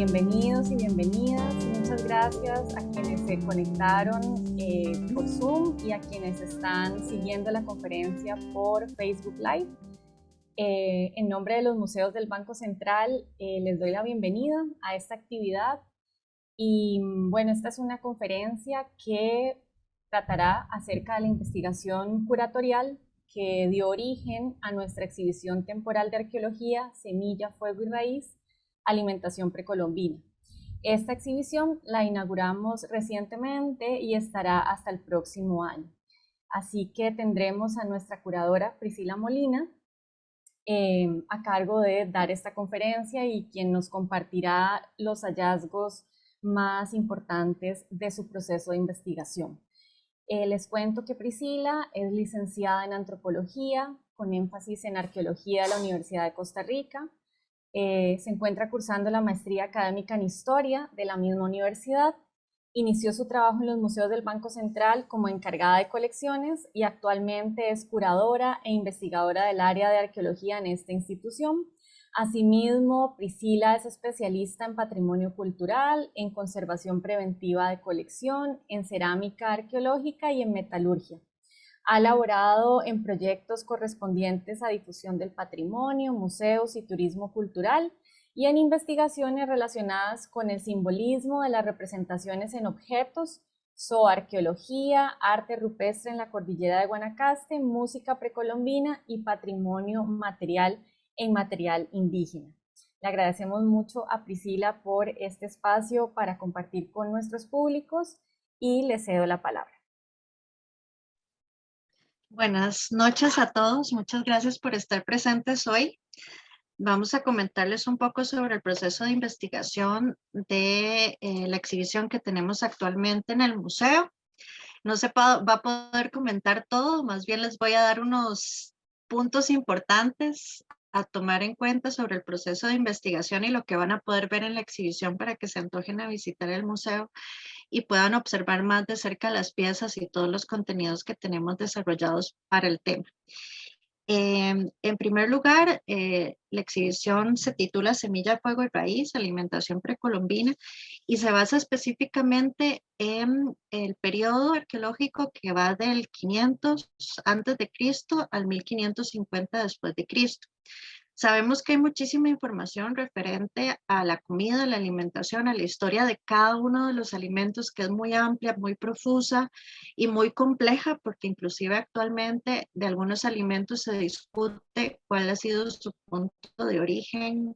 bienvenidos y bienvenidas. Muchas gracias a quienes se conectaron por Zoom y a quienes están siguiendo la conferencia por Facebook Live. En nombre de los museos del Banco Central, les doy la bienvenida a esta actividad. Y bueno, esta es una conferencia que tratará acerca de la investigación curatorial que dio origen a nuestra exhibición temporal de arqueología Semilla, Fuego y Raíz, Alimentación Precolombina. Esta exhibición la inauguramos recientemente y estará hasta el próximo año. Así que tendremos a nuestra curadora Priscila Molina a cargo de dar esta conferencia y quien nos compartirá los hallazgos más importantes de su proceso de investigación. Les cuento que Priscila es licenciada en antropología con énfasis en arqueología de la Universidad de Costa Rica. Se encuentra cursando la maestría académica en historia de la misma universidad. Inició su trabajo en los museos del Banco Central como encargada de colecciones y actualmente es curadora e investigadora del área de arqueología en esta institución. Asimismo, Priscila es especialista en patrimonio cultural, en conservación preventiva de colección, en cerámica arqueológica y en metalurgia. Ha elaborado en proyectos correspondientes a difusión del patrimonio, museos y turismo cultural y en investigaciones relacionadas con el simbolismo de las representaciones en objetos, zooarqueología, arte rupestre en la cordillera de Guanacaste, música precolombina y patrimonio material en material indígena. Le agradecemos mucho a Priscila por este espacio para compartir con nuestros públicos y le cedo la palabra. Buenas noches a todos, muchas gracias por estar presentes hoy. Vamos a comentarles un poco sobre el proceso de investigación de la exhibición que tenemos actualmente en el museo. No se va a poder comentar todo, más bien les voy a dar unos puntos importantes a tomar en cuenta sobre el proceso de investigación y lo que van a poder ver en la exhibición para que se antojen a visitar el museo y puedan observar más de cerca las piezas y todos los contenidos que tenemos desarrollados para el tema. En primer lugar, la exhibición se titula Semilla, Fuego y Raíz, Alimentación Precolombina, y se basa específicamente en el periodo arqueológico que va del 500 antes de Cristo al 1550 después de Cristo. Sabemos que hay muchísima información referente a la comida, a la alimentación, a la historia de cada uno de los alimentos, que es muy amplia, muy profusa y muy compleja, porque inclusive actualmente de algunos alimentos se discute cuál ha sido su punto de origen.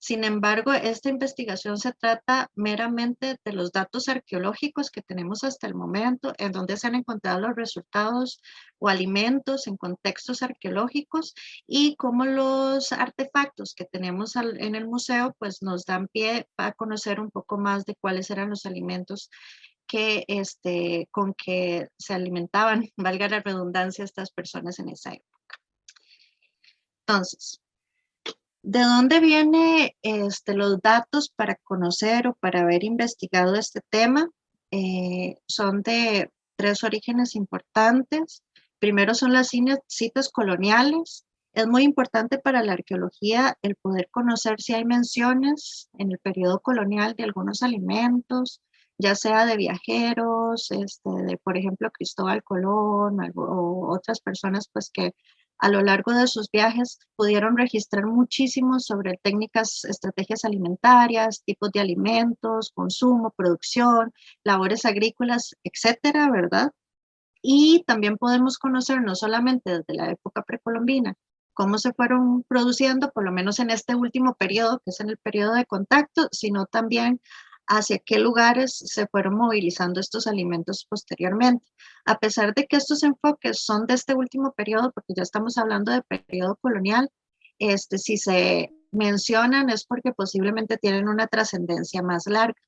Sin embargo, esta investigación se trata meramente de los datos arqueológicos que tenemos hasta el momento, en donde se han encontrado los resultados o alimentos en contextos arqueológicos y cómo los artefactos que tenemos en el museo pues nos dan pie a conocer un poco más de cuáles eran los alimentos que, con que se alimentaban, valga la redundancia, estas personas en esa época. Entonces, ¿de dónde vienen los datos para conocer o para haber investigado este tema? Son de tres orígenes importantes. Primero son las citas coloniales. Es muy importante para la arqueología el poder conocer si hay menciones en el periodo colonial de algunos alimentos, ya sea de viajeros, de, por ejemplo, Cristóbal Colón o otras personas pues que a lo largo de sus viajes pudieron registrar muchísimo sobre técnicas, estrategias alimentarias, tipos de alimentos, consumo, producción, labores agrícolas, etcétera, ¿verdad? Y también podemos conocer no solamente desde la época precolombina, cómo se fueron produciendo, por lo menos en este último periodo, que es en el periodo de contacto, sino también hacia qué lugares se fueron movilizando estos alimentos posteriormente. A pesar de que estos enfoques son de este último periodo, porque ya estamos hablando de periodo colonial, si se mencionan es porque posiblemente tienen una trascendencia más larga.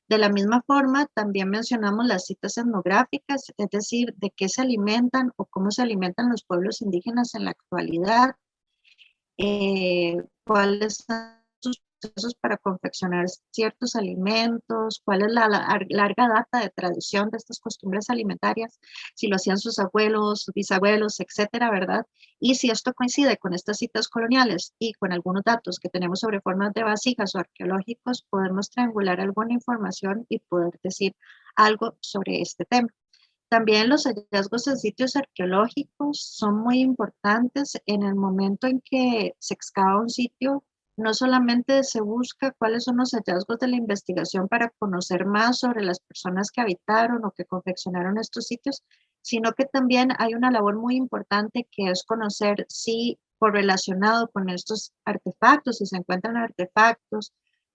De la misma forma, también mencionamos las citas etnográficas, es decir, de qué se alimentan o cómo se alimentan los pueblos indígenas en la actualidad, cuáles son sus procesos para confeccionar ciertos alimentos, cuál es la larga data de tradición de estas costumbres alimentarias, si lo hacían sus abuelos, sus bisabuelos, etcétera, ¿verdad? Y si esto coincide con estas citas coloniales y con algunos datos que tenemos sobre formas de vasijas o arqueológicos, podemos triangular alguna información y poder decir algo sobre este tema. También los hallazgos en sitios arqueológicos son muy importantes en el momento en que se excava un sitio. No solamente se busca cuáles son los hallazgos de la investigación para conocer más sobre las personas que habitaron o que confeccionaron estos sitios, sino que también hay una labor muy importante que es conocer si correlacionado con estos artefactos, si se encuentran artefactos,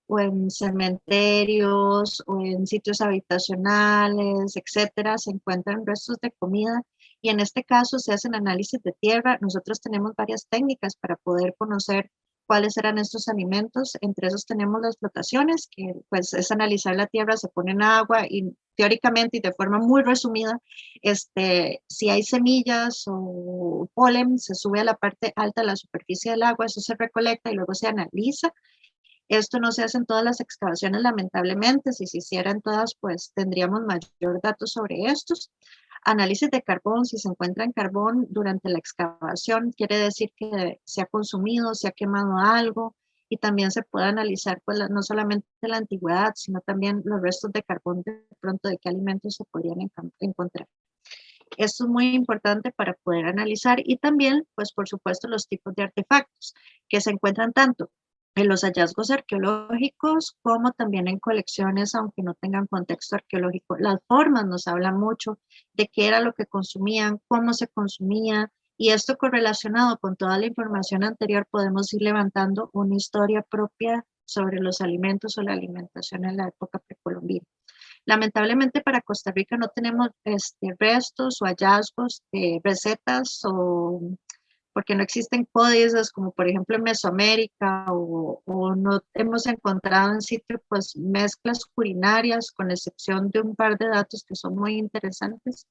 o en cementerios o en sitios habitacionales, etcétera, se encuentran restos de comida y en este caso se hacen análisis de tierra. Nosotros tenemos varias técnicas para poder conocer cuáles eran estos alimentos. Entre esos tenemos las flotaciones, que pues es analizar la tierra, se pone en agua y teóricamente y de forma muy resumida, si hay semillas o polen, se sube a la parte alta de la superficie del agua, eso se recolecta y luego se analiza. Esto no se hace en todas las excavaciones, lamentablemente. Si se hicieran todas, pues tendríamos mayor datos sobre estos. Análisis de carbón, si se encuentra en carbón durante la excavación, quiere decir que se ha consumido, se ha quemado algo, y también se puede analizar pues, no solamente la antigüedad, sino también los restos de carbón de pronto de qué alimentos se podrían encontrar. Esto es muy importante para poder analizar y también, pues por supuesto, los tipos de artefactos que se encuentran tanto en los hallazgos arqueológicos como también en colecciones, aunque no tengan contexto arqueológico. Las formas nos hablan mucho de qué era lo que consumían, cómo se consumía, y esto correlacionado con toda la información anterior podemos ir levantando una historia propia sobre los alimentos o la alimentación en la época precolombina. Lamentablemente para Costa Rica no tenemos restos o hallazgos de recetas o porque no existen códices como por ejemplo en Mesoamérica o no hemos encontrado en sitio pues mezclas culinarias con excepción de un par de datos que son muy interesantes,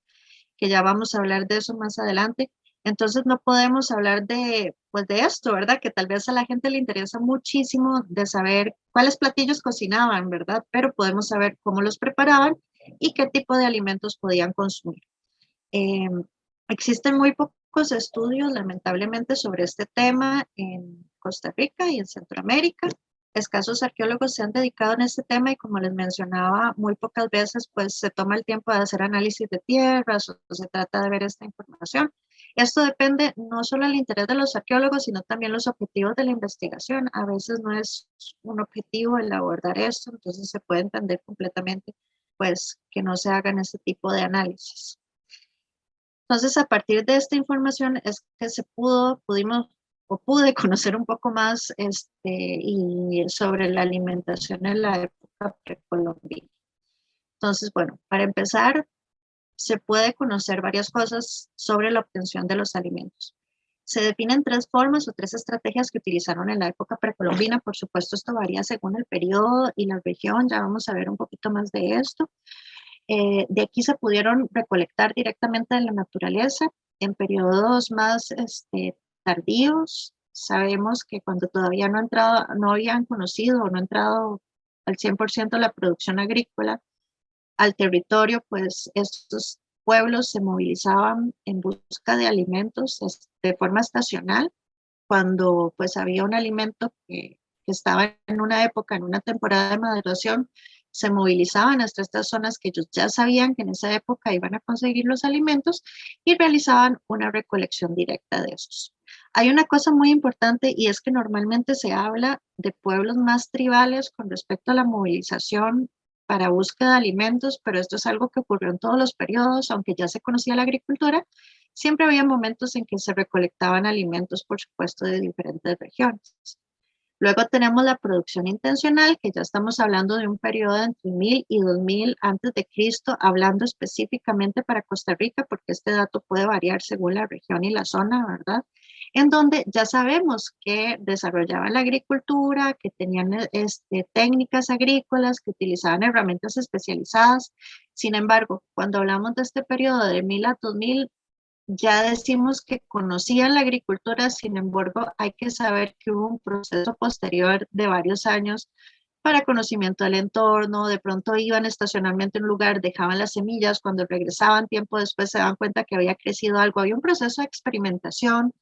que ya vamos a hablar de eso más adelante. Entonces no podemos hablar de, pues de esto, ¿verdad? Que tal vez a la gente le interesa muchísimo de saber cuáles platillos cocinaban, ¿verdad? Pero podemos saber cómo los preparaban y qué tipo de alimentos podían consumir. Eh, Existen muy pocos estudios, lamentablemente, sobre este tema en Costa Rica y en Centroamérica. Escasos arqueólogos se han dedicado en este tema y como les mencionaba, muy pocas veces pues se toma el tiempo de hacer análisis de tierras o se trata de ver esta información. Esto depende no solo del interés de los arqueólogos, sino también los objetivos de la investigación. A veces no es un objetivo el abordar esto, entonces se puede entender completamente pues que no se hagan este tipo de análisis. Entonces, a partir de esta información es que pude conocer un poco más y sobre la alimentación en la época precolombina. Entonces, bueno, para empezar, se puede conocer varias cosas sobre la obtención de los alimentos. Se definen tres formas o tres estrategias que utilizaron en la época precolombina. Por supuesto, esto varía según el periodo y la región. Ya vamos a ver un poquito más de esto. De aquí se pudieron recolectar directamente de la naturaleza en periodos más tardíos. Sabemos que cuando todavía no habían conocido o no entrado al 100% la producción agrícola al territorio, pues estos pueblos se movilizaban en busca de alimentos de forma estacional. Cuando pues había un alimento que estaba en una época, en una temporada de maduración, se movilizaban hasta estas zonas que ellos ya sabían que en esa época iban a conseguir los alimentos y realizaban una recolección directa de esos. Hay una cosa muy importante y es que normalmente se habla de pueblos más tribales con respecto a la movilización para búsqueda de alimentos, pero esto es algo que ocurrió en todos los periodos, aunque ya se conocía la agricultura, siempre había momentos en que se recolectaban alimentos, por supuesto, de diferentes regiones. Luego tenemos la producción intencional, que ya estamos hablando de un periodo entre 1000 y 2000 antes de Cristo, hablando específicamente para Costa Rica, porque este dato puede variar según la región y la zona, ¿verdad? En donde ya sabemos que desarrollaban la agricultura, que tenían técnicas agrícolas, que utilizaban herramientas especializadas. Sin embargo, cuando hablamos de este periodo de 1000 a 2000, ya decimos que conocían la agricultura, sin embargo, hay que saber que hubo un proceso posterior de varios años para conocimiento del entorno. De pronto iban estacionalmente a un lugar, dejaban las semillas, cuando regresaban tiempo después se daban cuenta que había crecido algo. Había un proceso de experimentación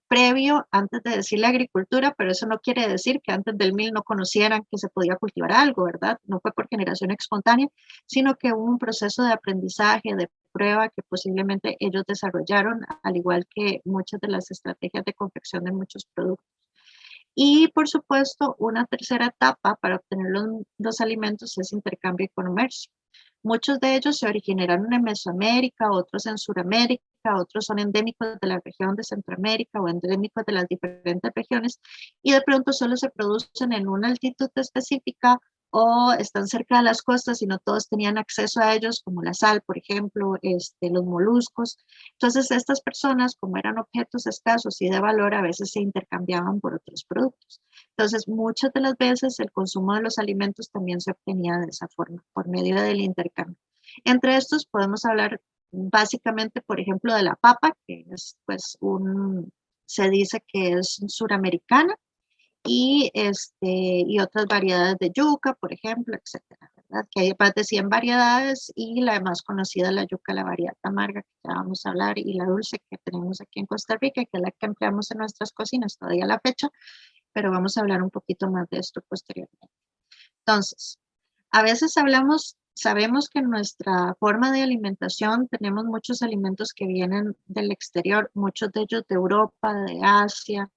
previo antes de decir la agricultura, pero eso no quiere decir que antes del 1000 no conocieran que se podía cultivar algo, ¿verdad? No fue por generación espontánea, sino que hubo un proceso de aprendizaje, de prueba que posiblemente ellos desarrollaron, al igual que muchas de las estrategias de confección de muchos productos. Y por supuesto, una tercera etapa para obtener los alimentos es intercambio y comercio. Muchos de ellos se originaron en Mesoamérica, otros en Sudamérica, otros son endémicos de la región de Centroamérica o endémicos de las diferentes regiones y de pronto solo se producen en una altitud específica o están cerca de las costas y no todos tenían acceso a ellos, como la sal, por ejemplo, los moluscos. Entonces, estas personas, como eran objetos escasos y de valor, a veces se intercambiaban por otros productos. Entonces, muchas de las veces el consumo de los alimentos también se obtenía de esa forma, por medio del intercambio. Entre estos podemos hablar básicamente, por ejemplo, de la papa, que es pues se dice que es suramericana, y otras variedades de yuca, por ejemplo, etcétera, ¿verdad? Que hay más de 100 variedades y la más conocida es la yuca, la variedad amarga, que ya vamos a hablar, y la dulce que tenemos aquí en Costa Rica, que es la que empleamos en nuestras cocinas todavía a la fecha, pero vamos a hablar un poquito más de esto posteriormente. Entonces, a veces sabemos que en nuestra forma de alimentación tenemos muchos alimentos que vienen del exterior, muchos de ellos de Europa, de Asia,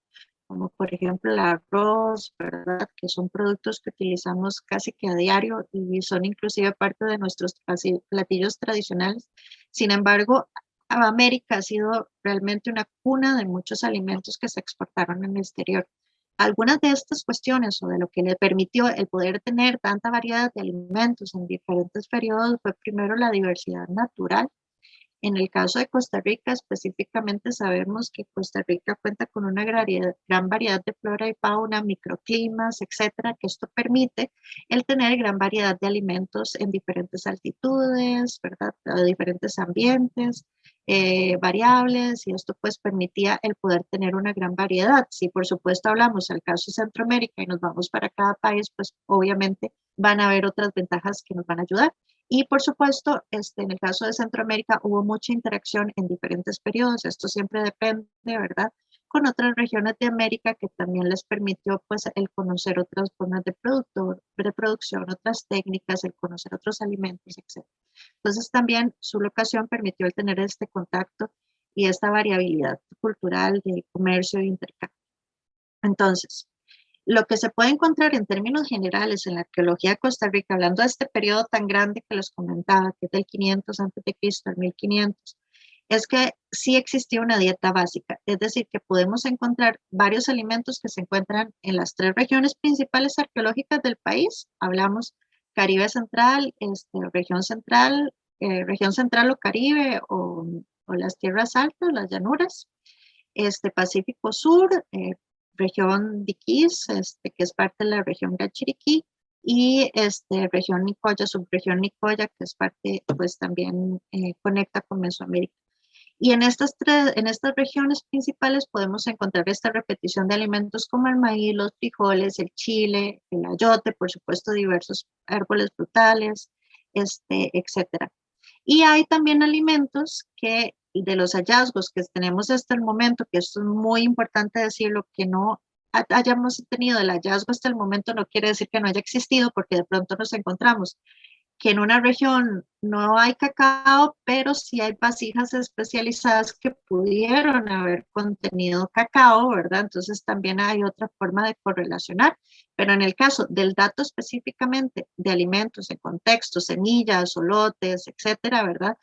como por ejemplo el arroz, ¿verdad? Que son productos que utilizamos casi que a diario y son inclusive parte de nuestros platillos tradicionales. Sin embargo, América ha sido realmente una cuna de muchos alimentos que se exportaron en el exterior. Algunas de estas cuestiones o de lo que le permitió el poder tener tanta variedad de alimentos en diferentes periodos fue primero la diversidad natural. En el caso de Costa Rica específicamente sabemos que Costa Rica cuenta con una gran variedad de flora y fauna, microclimas, etcétera, que esto permite el tener gran variedad de alimentos en diferentes altitudes, ¿verdad? Diferentes ambientes, variables, y esto pues permitía el poder tener una gran variedad. Si por supuesto hablamos al caso de Centroamérica y nos vamos para cada país, pues obviamente van a haber otras ventajas que nos van a ayudar. Y por supuesto, en el caso de Centroamérica hubo mucha interacción en diferentes periodos. Esto siempre depende, ¿verdad? Con otras regiones de América que también les permitió pues el conocer otras formas de producción, otras técnicas, el conocer otros alimentos, etc. Entonces también su locación permitió el tener este contacto y esta variabilidad cultural de comercio e intercambio. Entonces, lo que se puede encontrar en términos generales en la arqueología de Costa Rica, hablando de este periodo tan grande que les comentaba, que es del 500 a.C. al 1500, es que sí existía una dieta básica, es decir, que podemos encontrar varios alimentos que se encuentran en las tres regiones principales arqueológicas del país. Hablamos Caribe Central, región central o Caribe o las tierras altas, las llanuras, Pacífico Sur, región de Iquiz, que es parte de la región de Chiriquí, y región Nicoya, subregión Nicoya, que es parte, pues también conecta con Mesoamérica. Y en estas regiones principales podemos encontrar esta repetición de alimentos como el maíz, los frijoles, el chile, el ayote, por supuesto, diversos árboles frutales, etcétera. Y hay también alimentos que de los hallazgos que tenemos hasta el momento, que esto es muy importante decirlo, que no hayamos tenido el hallazgo hasta el momento no quiere decir que no haya existido, porque de pronto nos encontramos que en una región no hay cacao, pero sí hay vasijas especializadas que pudieron haber contenido cacao, ¿verdad? Entonces también hay otra forma de correlacionar. Pero en el caso del dato específicamente de alimentos en contexto, semillas, lotes, etcétera, ¿verdad?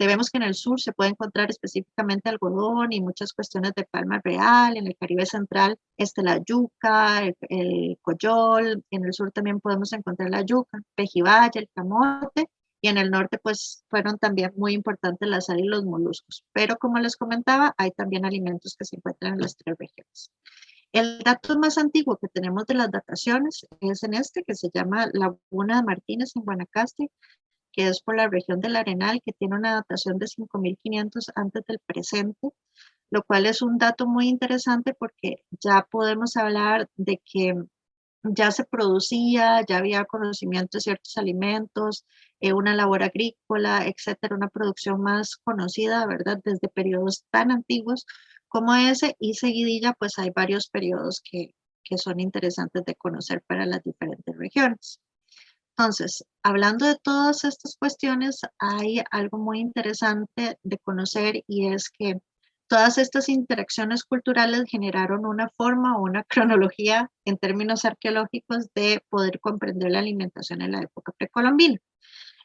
Vemos que en el sur se puede encontrar específicamente algodón y muchas cuestiones de palma real, en el Caribe central la yuca, el coyol, en el sur también podemos encontrar la yuca, pejibaya, el camote, y en el norte pues fueron también muy importantes la sal y los moluscos. Pero como les comentaba, hay también alimentos que se encuentran en las tres regiones. El dato más antiguo que tenemos de las dataciones es en que se llama Laguna de Martínez en Guanacaste, que es por la región del Arenal, que tiene una datación de 5500 antes del presente, lo cual es un dato muy interesante porque ya podemos hablar de que ya se producía, ya había conocimiento de ciertos alimentos, una labor agrícola, etcétera, una producción más conocida, ¿verdad? Desde periodos tan antiguos como ese, y seguidilla, pues hay varios periodos que son interesantes de conocer para las diferentes regiones. Entonces, hablando de todas estas cuestiones, hay algo muy interesante de conocer, y es que todas estas interacciones culturales generaron una forma o una cronología en términos arqueológicos de poder comprender la alimentación en la época precolombina.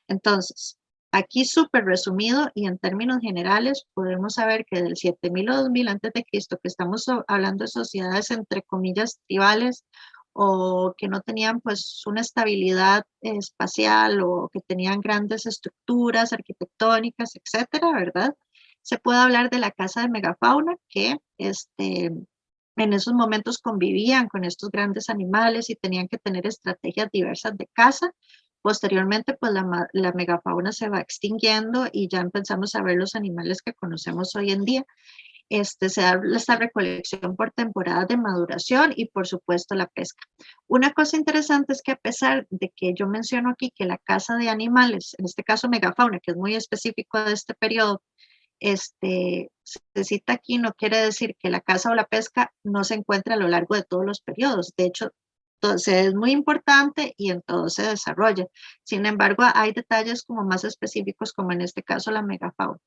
Entonces, aquí súper resumido y en términos generales, podemos saber que del 7000 o 2000 antes de Cristo, que estamos hablando de sociedades entre comillas tribales, o que no tenían pues una estabilidad espacial, o que tenían grandes estructuras arquitectónicas, etcétera, ¿verdad? Se puede hablar de la casa de megafauna, que en esos momentos convivían con estos grandes animales y tenían que tener estrategias diversas de caza. Posteriormente, pues la megafauna se va extinguiendo y ya empezamos a ver los animales que conocemos hoy en día. Se da esta recolección por temporadas de maduración y por supuesto la pesca. Una cosa interesante es que a pesar de que yo menciono aquí que la caza de animales, en este caso megafauna, que es muy específico de este periodo, se cita aquí, no quiere decir que la caza o la pesca no se encuentre a lo largo de todos los periodos. De hecho, entonces es muy importante y en todo se desarrolla. Sin embargo, hay detalles como más específicos, como en este caso la megafauna.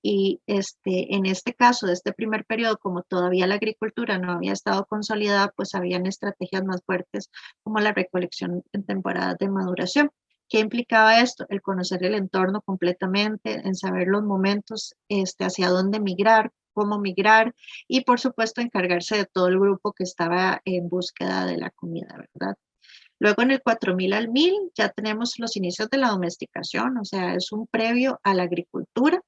Y en este caso de este primer periodo, como todavía la agricultura no había estado consolidada, pues habían estrategias más fuertes como la recolección en temporadas de maduración. ¿Qué implicaba esto? El conocer el entorno completamente, en saber los momentos hacia dónde migrar, cómo migrar, y por supuesto encargarse de todo el grupo que estaba en búsqueda de la comida, ¿verdad? Luego en el 4000 al 1000 ya tenemos los inicios de la domesticación, o sea, es un previo a la agricultura,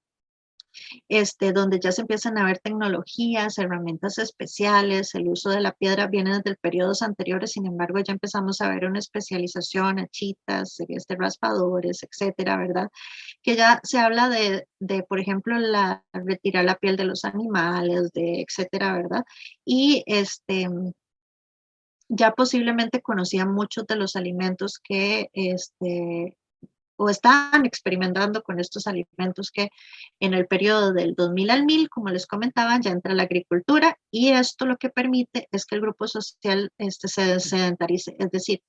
donde ya se empiezan a ver tecnologías, herramientas especiales. El uso de la piedra viene desde periodos anteriores, sin embargo ya empezamos a ver una especialización, hachitas, raspadores, etcétera, ¿verdad? Que ya se habla por ejemplo, retirar la piel de los animales, etcétera, ¿verdad? Y ya posiblemente conocían muchos de los alimentos que o estaban experimentando con estos alimentos, que en el periodo del 2000 al 1000, como les comentaba, ya entra la agricultura, y esto lo que permite es que el grupo social se sedentarice, es decir,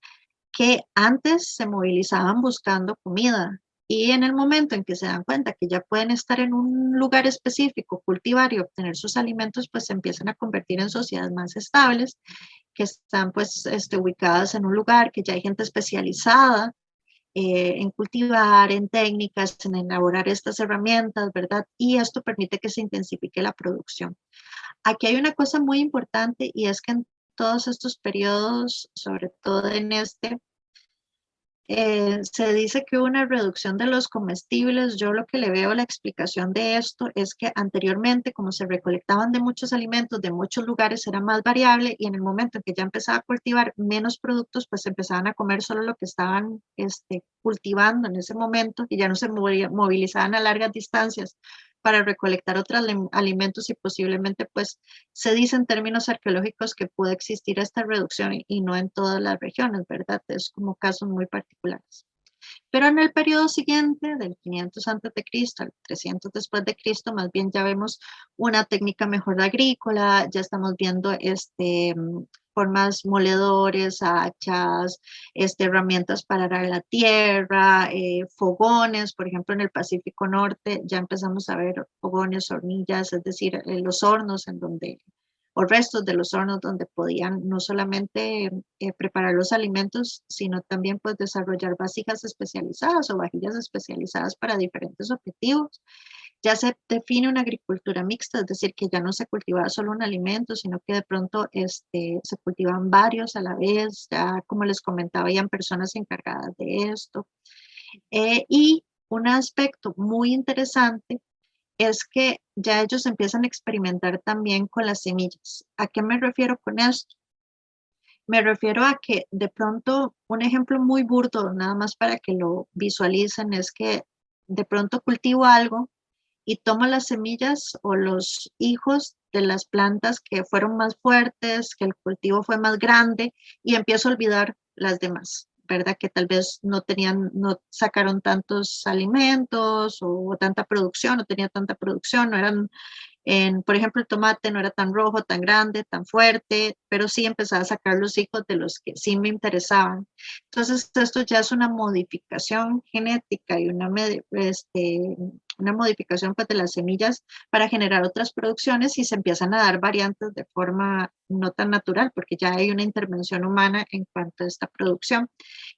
que antes se movilizaban buscando comida, y en el momento en que se dan cuenta que ya pueden estar en un lugar específico, cultivar y obtener sus alimentos, pues se empiezan a convertir en sociedades más estables, que están pues ubicadas en un lugar, que ya hay gente especializada en cultivar, en técnicas, en elaborar estas herramientas, ¿verdad? Y esto permite que se intensifique la producción. Aquí hay una cosa muy importante, y es que en todos estos periodos, sobre todo en se dice que hubo una reducción de los comestibles. Yo lo que le veo la explicación de esto es que anteriormente, como se recolectaban de muchos alimentos, de muchos lugares, era más variable, y en el momento en que ya empezaba a cultivar menos productos, pues empezaban a comer solo lo que estaban cultivando en ese momento, y ya no se movilizaban a largas distancias para recolectar otros alimentos, y posiblemente pues se dice en términos arqueológicos que puede existir esta reducción, y no en todas las regiones, ¿verdad? Es como casos muy particulares. Pero en el periodo siguiente, del 500 antes de Cristo al 300 después de Cristo, más bien ya vemos una técnica mejor agrícola, ya estamos viendo formas, moledores, hachas, herramientas para arar la tierra, fogones. Por ejemplo, en el Pacífico Norte ya empezamos a ver fogones, hornillas, es decir, los hornos en donde, o restos de los hornos donde podían no solamente preparar los alimentos, sino también pues desarrollar vasijas especializadas o vajillas especializadas para diferentes objetivos. Ya se define una agricultura mixta, es decir, que ya no se cultivaba solo un alimento, sino que de pronto se cultivan varios a la vez. Ya, como les comentaba, habían personas encargadas de esto. Y un aspecto muy interesante es que ya ellos empiezan a experimentar también con las semillas. ¿A qué me refiero con esto? Me refiero a que de pronto, un ejemplo muy burdo, nada más para que lo visualicen, es que de pronto cultivo algo y tomo las semillas o los hijos de las plantas que fueron más fuertes, que el cultivo fue más grande y empiezo a olvidar las demás, ¿verdad? Que tal vez no tenían, no sacaron tantos alimentos o tanta producción, no tenía tanta producción, no eran por ejemplo, el tomate no era tan rojo, tan grande, tan fuerte, pero sí empezaba a sacar los hijos de los que sí me interesaban. Entonces, esto ya es una modificación genética y una modificación pues, de las semillas para generar otras producciones y se empiezan a dar variantes de forma no tan natural, porque ya hay una intervención humana en cuanto a esta producción,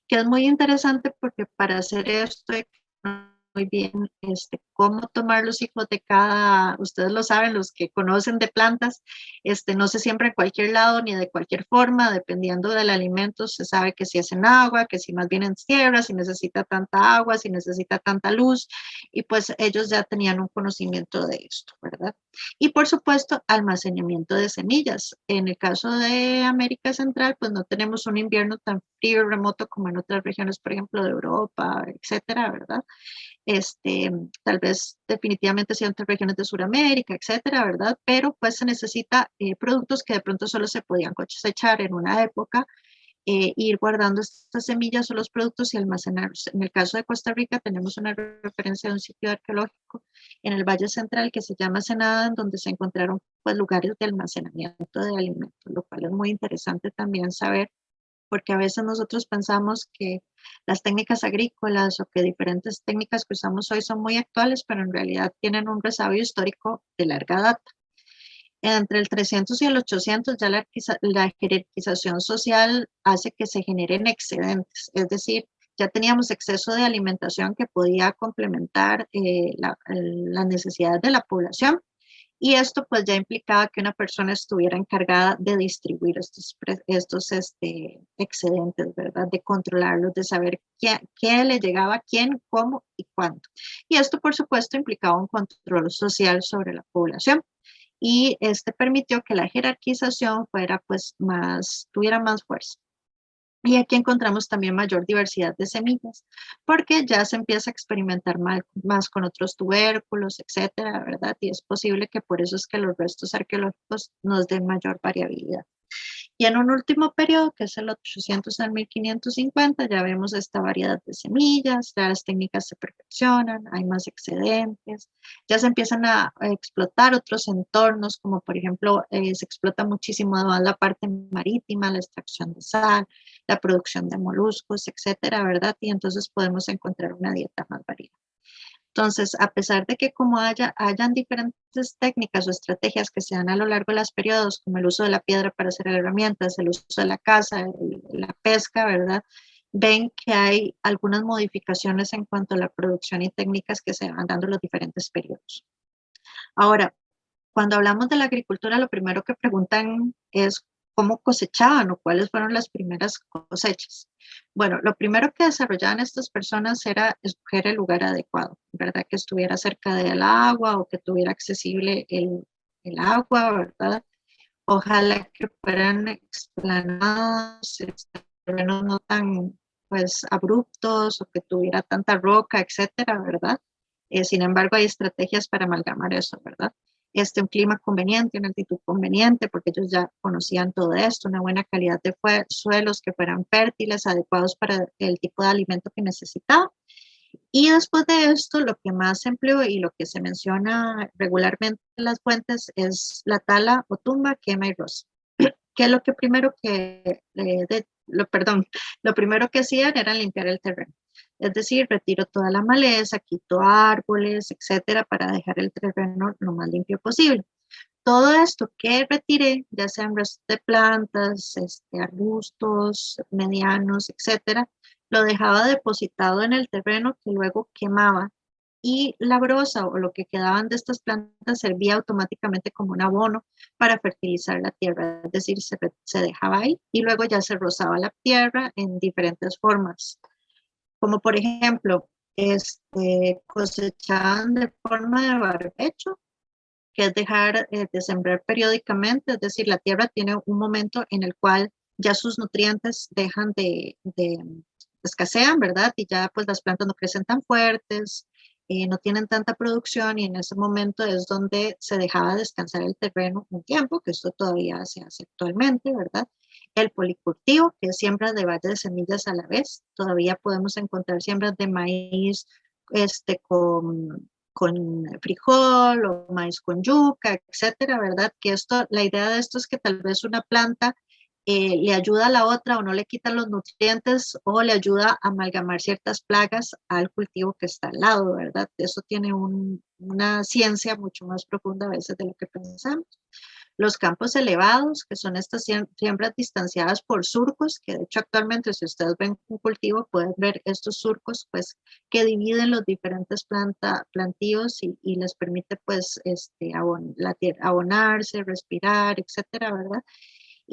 que es muy interesante porque para hacer esto hay que muy bien cómo tomar los hijos de cada, ustedes lo saben, los que conocen de plantas, no se siembra en cualquier lado ni de cualquier forma, dependiendo del alimento, se sabe que si es en agua, que si más bien en tierra, si necesita tanta agua, si necesita tanta luz, y pues ellos ya tenían un conocimiento de esto, ¿verdad? Y por supuesto, almacenamiento de semillas. En el caso de América Central, pues no tenemos un invierno tan frío y remoto como en otras regiones, por ejemplo, de Europa, etcétera, ¿verdad? Tal vez definitivamente sí en otras regiones de Sudamérica, etcétera, ¿verdad? Pero pues se necesita productos que de pronto solo se podían cosechar en una época, ir guardando estas semillas o los productos y almacenarlos. En el caso de Costa Rica tenemos una referencia de un sitio arqueológico en el Valle Central que se llama Senada, en donde se encontraron pues, lugares de almacenamiento de alimentos, lo cual es muy interesante también saber porque a veces nosotros pensamos que las técnicas agrícolas o que diferentes técnicas que usamos hoy son muy actuales, pero en realidad tienen un resabio histórico de larga data. Entre el 300 y el 800 ya la jerarquización social hace que se generen excedentes, es decir, ya teníamos exceso de alimentación que podía complementar las necesidades de la población y esto pues ya implicaba que una persona estuviera encargada de distribuir estos excedentes, ¿verdad? De controlarlos, de saber qué le llegaba a quién, cómo y cuándo. Y esto por supuesto implicaba un control social sobre la población. Y este permitió que la jerarquización fuera pues tuviera más fuerza. Y aquí encontramos también mayor diversidad de semillas, porque ya se empieza a experimentar más con otros tubérculos, etcétera, ¿verdad? Y es posible que por eso es que los restos arqueológicos nos den mayor variabilidad. Y en un último periodo, que es el 800 al 1550, ya vemos esta variedad de semillas, ya las técnicas se perfeccionan, hay más excedentes, ya se empiezan a explotar otros entornos, como por ejemplo, se explota muchísimo además la parte marítima, la extracción de sal, la producción de moluscos, etcétera, ¿verdad? Y entonces podemos encontrar una dieta más variada. Entonces, a pesar de que como hayan diferentes técnicas o estrategias que se dan a lo largo de los periodos, como el uso de la piedra para hacer herramientas, el uso de la caza, la pesca, ¿verdad? Ven que hay algunas modificaciones en cuanto a la producción y técnicas que se van dando en los diferentes periodos. Ahora, cuando hablamos de la agricultura, lo primero que preguntan es cómo cosechaban o cuáles fueron las primeras cosechas. Bueno, lo primero que desarrollaban estas personas era escoger el lugar adecuado, ¿verdad? Que estuviera cerca del agua o que tuviera accesible el agua, ¿verdad? Ojalá que fueran explanados, terrenos no tan pues abruptos o que tuviera tanta roca, etcétera, ¿verdad? Sin embargo, hay estrategias para amalgamar eso, ¿verdad? Un clima conveniente, una altitud conveniente, porque ellos ya conocían todo esto, una buena calidad de suelos que fueran fértiles, adecuados para el tipo de alimento que necesitaban. Y después de esto, lo que más se empleó y lo que se menciona regularmente en las fuentes es la tala o tumba, quema y roza. Que lo que primero lo primero que hacían era limpiar el terreno. Es decir, retiro toda la maleza, quito árboles, etcétera, para dejar el terreno lo más limpio posible. Todo esto que retiré, ya sean restos de plantas, arbustos medianos, etcétera, lo dejaba depositado en el terreno que luego quemaba y la brosa o lo que quedaban de estas plantas servía automáticamente como un abono para fertilizar la tierra, es decir, se dejaba ahí y luego ya se rozaba la tierra en diferentes formas, como por ejemplo, cosechaban de forma de barbecho, que es dejar de sembrar periódicamente, es decir, la tierra tiene un momento en el cual ya sus nutrientes dejan escasean, ¿verdad? Y ya pues las plantas no crecen tan fuertes, no tienen tanta producción y en ese momento es donde se dejaba descansar el terreno un tiempo, que esto todavía se hace actualmente, ¿verdad? El policultivo, que es siembra de varias semillas a la vez. Todavía podemos encontrar siembras de maíz con frijol o maíz con yuca, etcétera, ¿verdad? Que esto, la idea de esto es que tal vez una planta le ayuda a la otra o no le quita los nutrientes o le ayuda a amalgamar ciertas plagas al cultivo que está al lado, ¿verdad? Eso tiene una ciencia mucho más profunda a veces de lo que pensamos. Los campos elevados, que son estas siembras distanciadas por surcos, que de hecho actualmente si ustedes ven un cultivo pueden ver estos surcos pues que dividen los diferentes plantíos y les permite pues la tierra abonarse, respirar, etcétera, ¿verdad?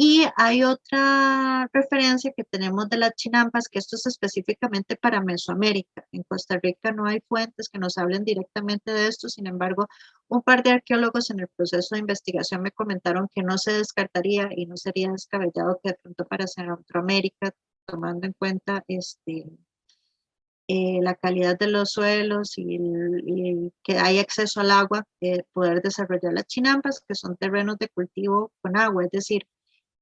Y hay otra referencia que tenemos de las chinampas, que esto es específicamente para Mesoamérica. En Costa Rica no hay fuentes que nos hablen directamente de esto, sin embargo, un par de arqueólogos en el proceso de investigación me comentaron que no se descartaría y no sería descabellado que de pronto para Centroamérica, tomando en cuenta la calidad de los suelos y que hay acceso al agua, poder desarrollar las chinampas, que son terrenos de cultivo con agua, es decir,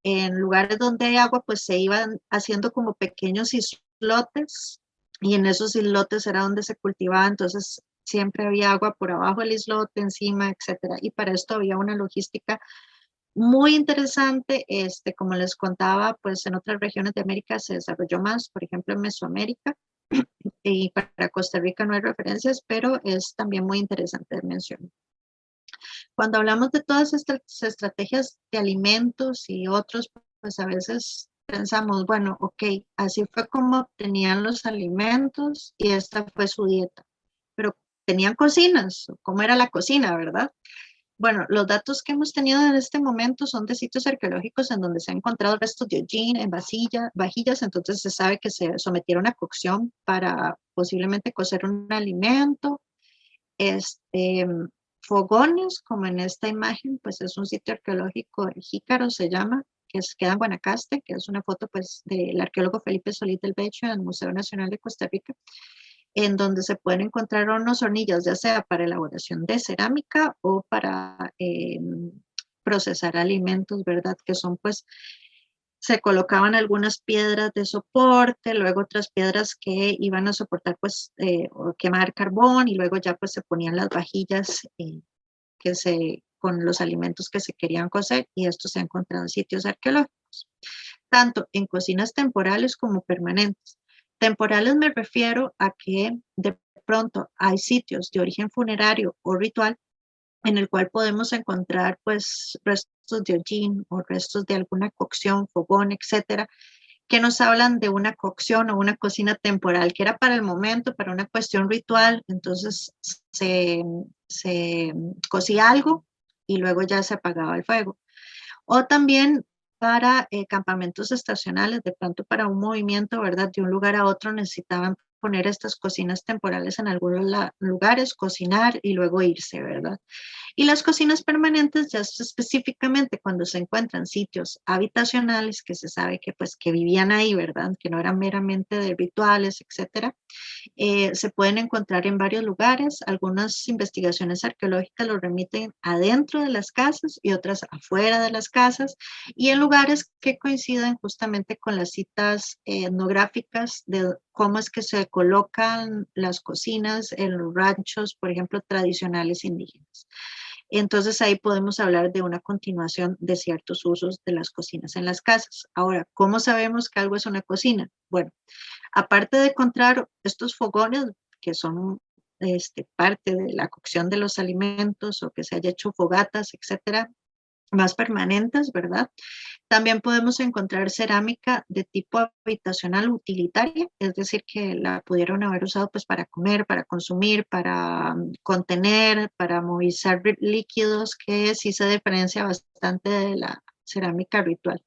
en lugares donde hay agua, pues se iban haciendo como pequeños islotes y en esos islotes era donde se cultivaba, entonces siempre había agua por abajo del islote, encima, etcétera. Y para esto había una logística muy interesante, como les contaba, pues en otras regiones de América se desarrolló más, por ejemplo en Mesoamérica, y para Costa Rica no hay referencias, pero es también muy interesante de mencionar. Cuando hablamos de todas estas estrategias de alimentos y otros, pues a veces pensamos, bueno, ok, así fue como obtenían los alimentos y esta fue su dieta. Pero tenían cocinas, ¿cómo era la cocina, verdad? Bueno, los datos que hemos tenido en este momento son de sitios arqueológicos en donde se han encontrado restos de hollín en vajillas, entonces se sabe que se sometieron a cocción para posiblemente cocer un alimento. Este, fogones, como en esta imagen, pues es un sitio arqueológico, el Jícaro se llama, queda en Guanacaste, que es una foto pues del arqueólogo Felipe Solís del Becho en el Museo Nacional de Costa Rica, en donde se pueden encontrar unos hornillos, ya sea para elaboración de cerámica o para procesar alimentos, ¿verdad? Que son pues se colocaban algunas piedras de soporte, luego otras piedras que iban a soportar pues o quemar carbón y luego ya pues se ponían las vajillas con los alimentos que se querían cocer y esto se ha encontrado en sitios arqueológicos, tanto en cocinas temporales como permanentes. Temporales me refiero a que de pronto hay sitios de origen funerario o ritual en el cual podemos encontrar pues restos de hollín o restos de alguna cocción, fogón, etcétera, que nos hablan de una cocción o una cocina temporal, que era para el momento, para una cuestión ritual, entonces se cocía algo y luego ya se apagaba el fuego. O también para campamentos estacionales, de pronto para un movimiento, ¿verdad? De un lugar a otro necesitaban poner estas cocinas temporales en algunos lugares, cocinar y luego irse, ¿verdad? Y las cocinas permanentes ya es específicamente cuando se encuentran sitios habitacionales que se sabe que pues que vivían ahí, ¿verdad? Que no eran meramente de rituales, etcétera. Se pueden encontrar en varios lugares. Algunas investigaciones arqueológicas lo remiten adentro de las casas y otras afuera de las casas y en lugares que coinciden justamente con las citas etnográficas de cómo es que se colocan las cocinas en los ranchos, por ejemplo, tradicionales indígenas. Entonces ahí podemos hablar de una continuación de ciertos usos de las cocinas en las casas. Ahora, ¿cómo sabemos que algo es una cocina? Bueno, aparte de encontrar estos fogones que son parte de la cocción de los alimentos o que se haya hecho fogatas, etcétera, más permanentes, ¿verdad? También podemos encontrar cerámica de tipo habitacional utilitaria, es decir, que la pudieron haber usado pues para comer, para consumir, para contener, para movilizar líquidos, que sí se diferencia bastante de la cerámica ritual,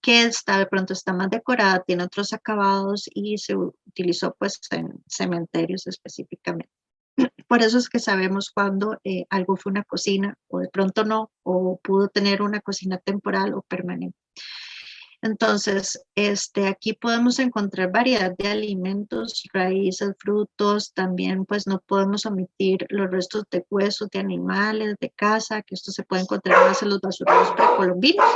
que de pronto está más decorada, tiene otros acabados y se utilizó pues en cementerios específicamente. Por eso es que sabemos cuando algo fue una cocina o de pronto no, o pudo tener una cocina temporal o permanente. Entonces, aquí podemos encontrar variedad de alimentos, raíces, frutos, también pues no podemos omitir los restos de huesos de animales, de caza, que esto se puede encontrar más en los basureros precolombinos,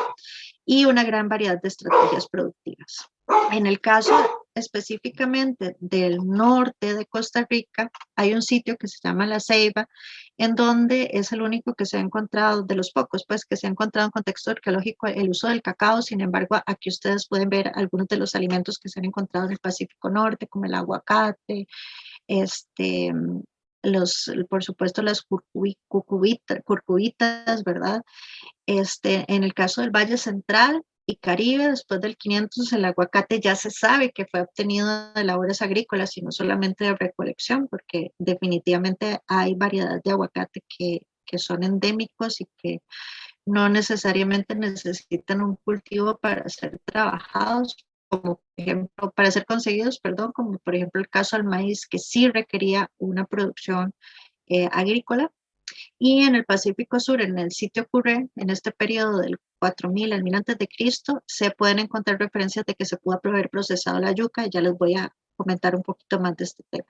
y una gran variedad de estrategias productivas. En el caso específicamente del norte de Costa Rica, hay un sitio que se llama La Ceiba, en donde es el único que se ha encontrado, de los pocos, pues, que se ha encontrado en contexto arqueológico el uso del cacao. Sin embargo, aquí ustedes pueden ver algunos de los alimentos que se han encontrado en el Pacífico Norte, como el aguacate, este, por supuesto, las curcubitas, ¿verdad? En el caso del Valle Central y Caribe, después del 500, el aguacate ya se sabe que fue obtenido de labores agrícolas y no solamente de recolección, porque definitivamente hay variedades de aguacate que son endémicos y que no necesariamente necesitan un cultivo para ser trabajados, como por ejemplo, para ser conseguidos, perdón, como por ejemplo el caso del maíz, que sí requería una producción agrícola. Y en el Pacífico Sur, en el sitio Curré, en este periodo del 4000 al 1000 antes de Cristo, se pueden encontrar referencias de que se pudo haber procesado la yuca, y ya les voy a comentar un poquito más de este tema.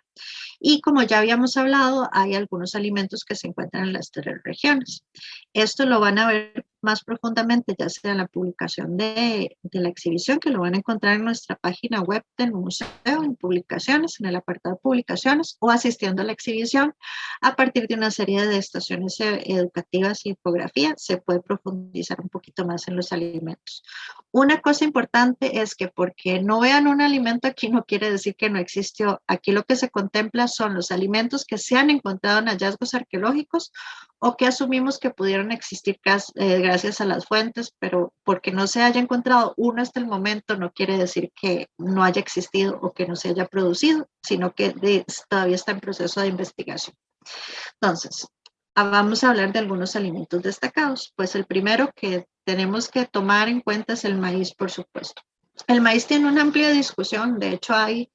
Y como ya habíamos hablado, hay algunos alimentos que se encuentran en las tres regiones. Esto lo van a ver más profundamente, ya sea en la publicación de la exhibición, que lo van a encontrar en nuestra página web del museo, en publicaciones, en el apartado de publicaciones, o asistiendo a la exhibición. A partir de una serie de estaciones educativas y infografía, se puede profundizar un poquito más en los alimentos. Una cosa importante es que porque no vean un alimento aquí no quiere decir que no existió. Aquí lo que se contempla son los alimentos que se han encontrado en hallazgos arqueológicos o que asumimos que pudieron existir gracias a las fuentes, pero porque no se haya encontrado uno hasta el momento no quiere decir que no haya existido o que no se haya producido, sino que todavía está en proceso de investigación. Entonces, vamos a hablar de algunos alimentos destacados. Pues el primero que tenemos que tomar en cuenta es el maíz, por supuesto. El maíz tiene una amplia discusión, de hecho hay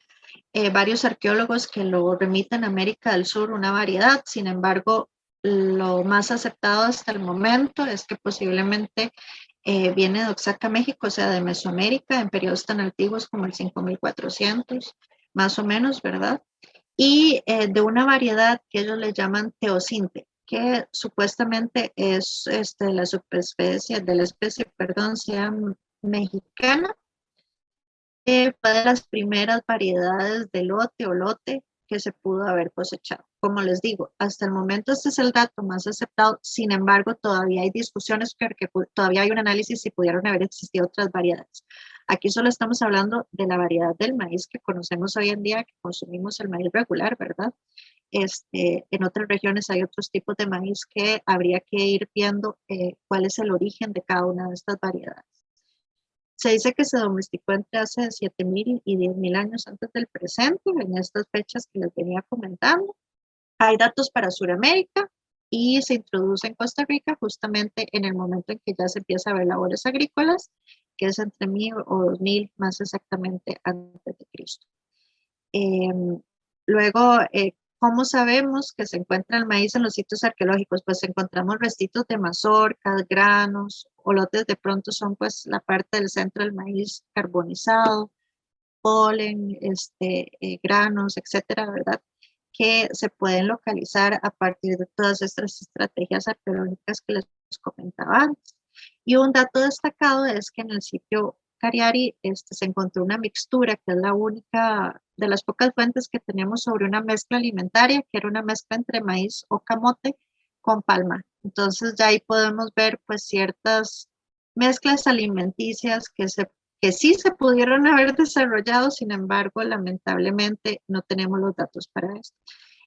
varios arqueólogos que lo remiten a América del Sur, una variedad. Sin embargo, lo más aceptado hasta el momento es que posiblemente viene de Oaxaca, México, o sea, de Mesoamérica, en periodos tan antiguos como el 5400, más o menos, ¿verdad? Y de una variedad que ellos le llaman teocinte, que supuestamente es la subespecie de la especie, perdón, sea mexicana. Fue de las primeras variedades de lote o lote que se pudo haber cosechado. Como les digo, hasta el momento este es el dato más aceptado. Sin embargo, todavía hay discusiones porque todavía hay un análisis si pudieron haber existido otras variedades. Aquí solo estamos hablando de la variedad del maíz que conocemos hoy en día, que consumimos el maíz regular, ¿verdad? En otras regiones hay otros tipos de maíz que habría que ir viendo cuál es el origen de cada una de estas variedades. Se dice que se domesticó entre hace 7000 y 10.000 años antes del presente, en estas fechas que les venía comentando. Hay datos para Sudamérica y se introduce en Costa Rica justamente en el momento en que ya se empieza a ver labores agrícolas, que es entre 1000 o 2000 más exactamente antes de Cristo. Luego, ¿cómo sabemos que se encuentra el maíz en los sitios arqueológicos? Pues encontramos restitos de mazorcas, granos, o lotes de pronto son pues la parte del centro del maíz carbonizado, polen, granos, etcétera, ¿verdad? Que se pueden localizar a partir de todas estas estrategias arqueológicas que les comentaba antes. Y un dato destacado es que en el sitio Cariari se encontró una mixtura, que es la única de las pocas fuentes que tenemos sobre una mezcla alimentaria, que era una mezcla entre maíz o camote con palma. Entonces ya ahí podemos ver pues ciertas mezclas alimenticias que sí se pudieron haber desarrollado, sin embargo, lamentablemente no tenemos los datos para esto.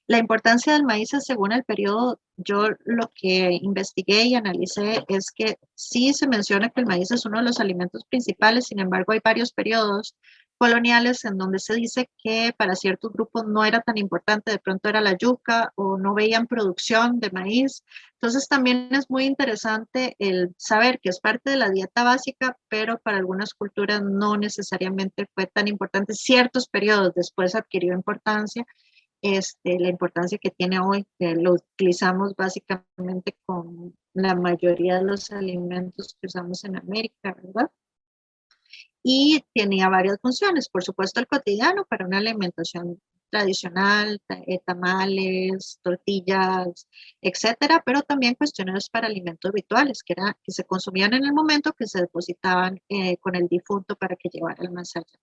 La importancia del maíz según el periodo, yo lo que investigué y analicé es que sí se menciona que el maíz es uno de los alimentos principales, sin embargo hay varios periodos coloniales en donde se dice que para ciertos grupos no era tan importante, de pronto era la yuca o no veían producción de maíz. Entonces también es muy interesante el saber que es parte de la dieta básica, pero para algunas culturas no necesariamente fue tan importante. Ciertos periodos después adquirió importancia, la importancia que tiene hoy, que lo utilizamos básicamente con la mayoría de los alimentos que usamos en América, ¿verdad? y tenía varias funciones. Por supuesto, el cotidiano para una alimentación tradicional, tamales, tortillas, etcétera, pero también cuestiones para alimentos rituales, que se consumían en el momento, que se depositaban con el difunto para que llevara el más allá.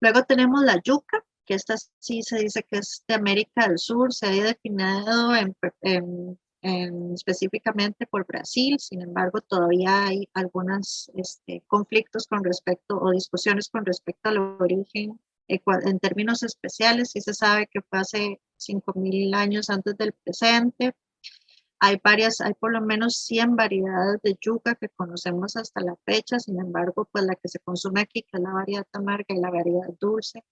Luego tenemos la yuca, que esta sí se dice que es de América del Sur, se ha definido específicamente por Brasil. Sin embargo, todavía hay algunos conflictos con respecto o discusiones con respecto al origen. En términos especiales, sí se sabe que fue hace 5.000 años antes del presente. Hay por lo menos 100 variedades de yuca que conocemos hasta la fecha. Sin embargo, pues la que se consume aquí, que es la variedad amarga y la variedad dulce,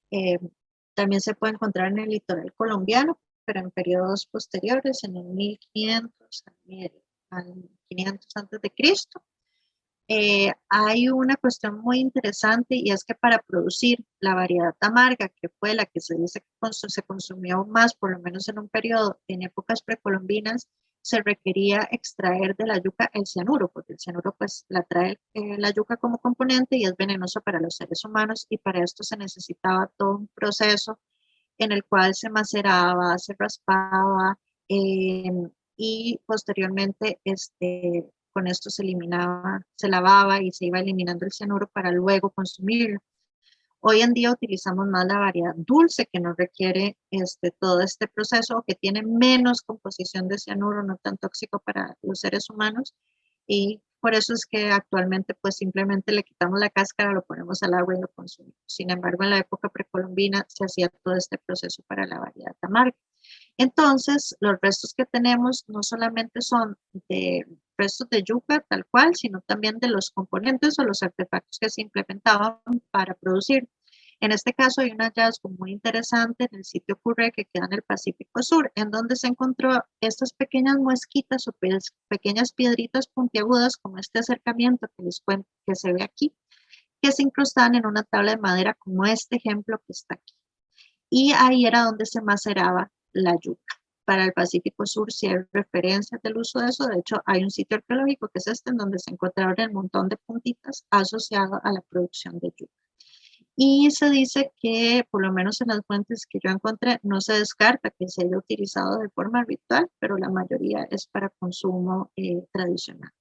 también se puede encontrar en el litoral colombiano, pero en periodos posteriores, en el 1500 al 500 antes de Cristo. Hay una cuestión muy interesante, y es que para producir la variedad amarga, que fue la que se dice que se consumió más, por lo menos en un periodo en épocas precolombinas, se requería extraer de la yuca el cianuro, porque el cianuro pues la trae la yuca como componente y es venenoso para los seres humanos, y para esto se necesitaba todo un proceso en el cual se maceraba, se raspaba, eh, y posteriormente con esto se eliminaba, se lavaba y se iba eliminando el cianuro para luego consumirlo. Hoy en día utilizamos más la variedad dulce, que no requiere todo este proceso, que tiene menos composición de cianuro, no tan tóxico para los seres humanos, y por eso es que actualmente pues simplemente le quitamos la cáscara, lo ponemos al agua y lo consumimos. Sin embargo, en la época precolombina se hacía todo este proceso para la variedad amarga. Entonces, los restos que tenemos no solamente son de restos de yuca tal cual, sino también de los componentes o los artefactos que se implementaban para producir. En este caso hay un hallazgo muy interesante en el sitio Curre, que queda en el Pacífico Sur, en donde se encontró estas pequeñas muesquitas o pequeñas piedritas puntiagudas, como este acercamiento que les cuento que se ve aquí, que se incrustaban en una tabla de madera como este ejemplo que está aquí. Y ahí era donde se maceraba la yuca. Para el Pacífico Sur sí hay referencias del uso de eso. De hecho, hay un sitio arqueológico que es en donde se encontraron un montón de puntitas asociadas a la producción de yuca. Y se dice que, por lo menos en las fuentes que yo encontré, no se descarta que se haya utilizado de forma ritual, pero la mayoría es para consumo tradicional.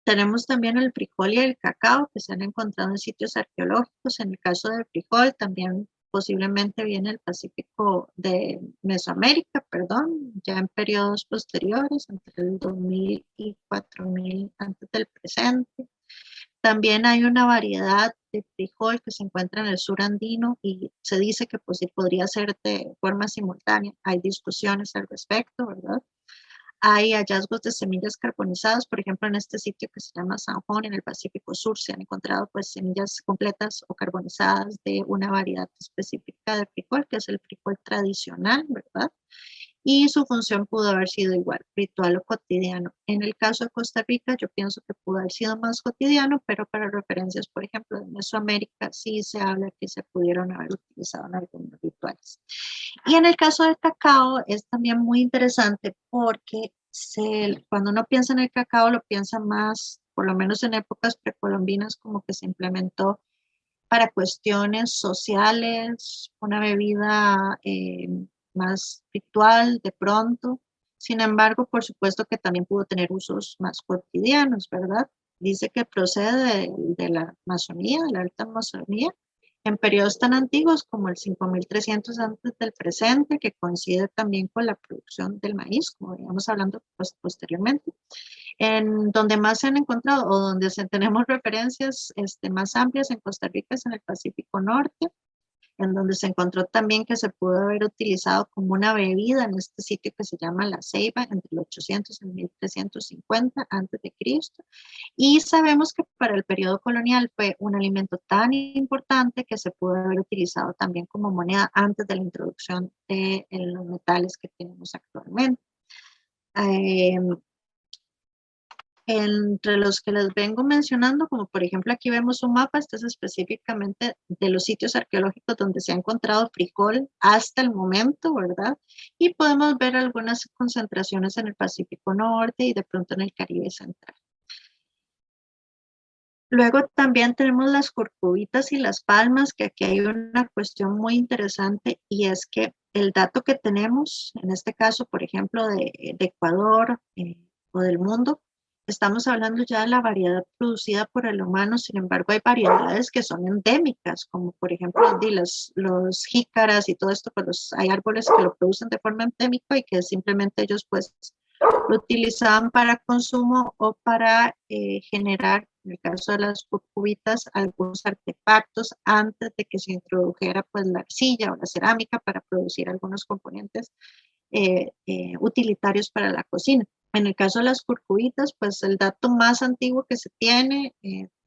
Tenemos también el frijol y el cacao, que se han encontrado en sitios arqueológicos. En el caso del frijol, también posiblemente viene del Pacífico de Mesoamérica, perdón, ya en periodos posteriores, entre el 2000 y 4000 antes del presente. También hay una variedad de frijol que se encuentra en el sur andino y se dice que pues, sí podría ser de forma simultánea. Hay discusiones al respecto, ¿verdad? Hay hallazgos de semillas carbonizadas, por ejemplo, en este sitio que se llama San Juan, en el Pacífico Sur, se han encontrado pues semillas completas o carbonizadas de una variedad específica de frijol, que es el frijol tradicional, ¿verdad? Y su función pudo haber sido igual, ritual o cotidiano. En el caso de Costa Rica, yo pienso que pudo haber sido más cotidiano, pero para referencias, por ejemplo, de Mesoamérica, sí se habla que se pudieron haber utilizado en algunos rituales. Y en el caso del cacao es también muy interesante porque cuando uno piensa en el cacao lo piensa más, por lo menos en épocas precolombinas, como que se implementó para cuestiones sociales, una bebida más ritual de pronto. Sin embargo, por supuesto que también pudo tener usos más cotidianos, ¿verdad? Dice que procede de la Amazonía, de la alta Amazonía, en periodos tan antiguos como el 5300 antes del presente, que coincide también con la producción del maíz, como veníamos hablando posteriormente. En donde más se han encontrado o donde tenemos referencias más amplias en Costa Rica es en el Pacífico Norte, en donde se encontró también que se pudo haber utilizado como una bebida en este sitio que se llama La Ceiba entre el 800 y el 1350 antes de Cristo. Y sabemos que para el periodo colonial fue un alimento tan importante que se pudo haber utilizado también como moneda antes de la introducción de los metales que tenemos actualmente. Entre los que les vengo mencionando, como por ejemplo aquí vemos un mapa, este es específicamente de los sitios arqueológicos donde se ha encontrado frijol hasta el momento, ¿verdad? Y podemos ver algunas concentraciones en el Pacífico Norte y de pronto en el Caribe Central. Luego también tenemos las curcubitas y las palmas, que aquí hay una cuestión muy interesante y es que el dato que tenemos, en este caso, por ejemplo, de Ecuador o del mundo, estamos hablando ya de la variedad producida por el humano. Sin embargo, hay variedades que son endémicas, como por ejemplo los jícaras y todo esto, pues hay árboles que lo producen de forma endémica y que simplemente ellos pues lo utilizaban para consumo o para generar, en el caso de las cucubitas, algunos artefactos antes de que se introdujera pues la arcilla o la cerámica para producir algunos componentes utilitarios para la cocina. En el caso de las curcubitas, pues el dato más antiguo que se tiene,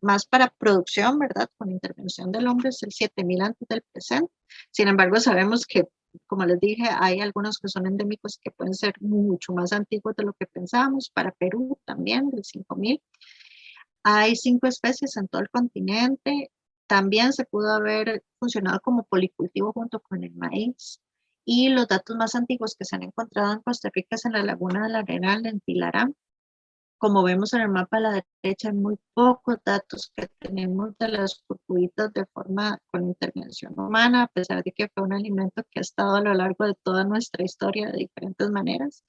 más para producción, ¿verdad? Con intervención del hombre, es el 7000 antes del presente. Sin embargo, sabemos que, como les dije, hay algunos que son endémicos que pueden ser mucho más antiguos de lo que pensábamos. Para Perú también, del 5000. Hay 5 especies en todo el continente. También se pudo haber funcionado como policultivo junto con el maíz. Y los datos más antiguos que se han encontrado en Costa Rica es en la Laguna del Arenal, en Tilarán. Como vemos en el mapa a la derecha, hay muy pocos datos que tenemos de las cucubitas de forma con intervención humana, a pesar de que fue un alimento que ha estado a lo largo de toda nuestra historia de diferentes maneras.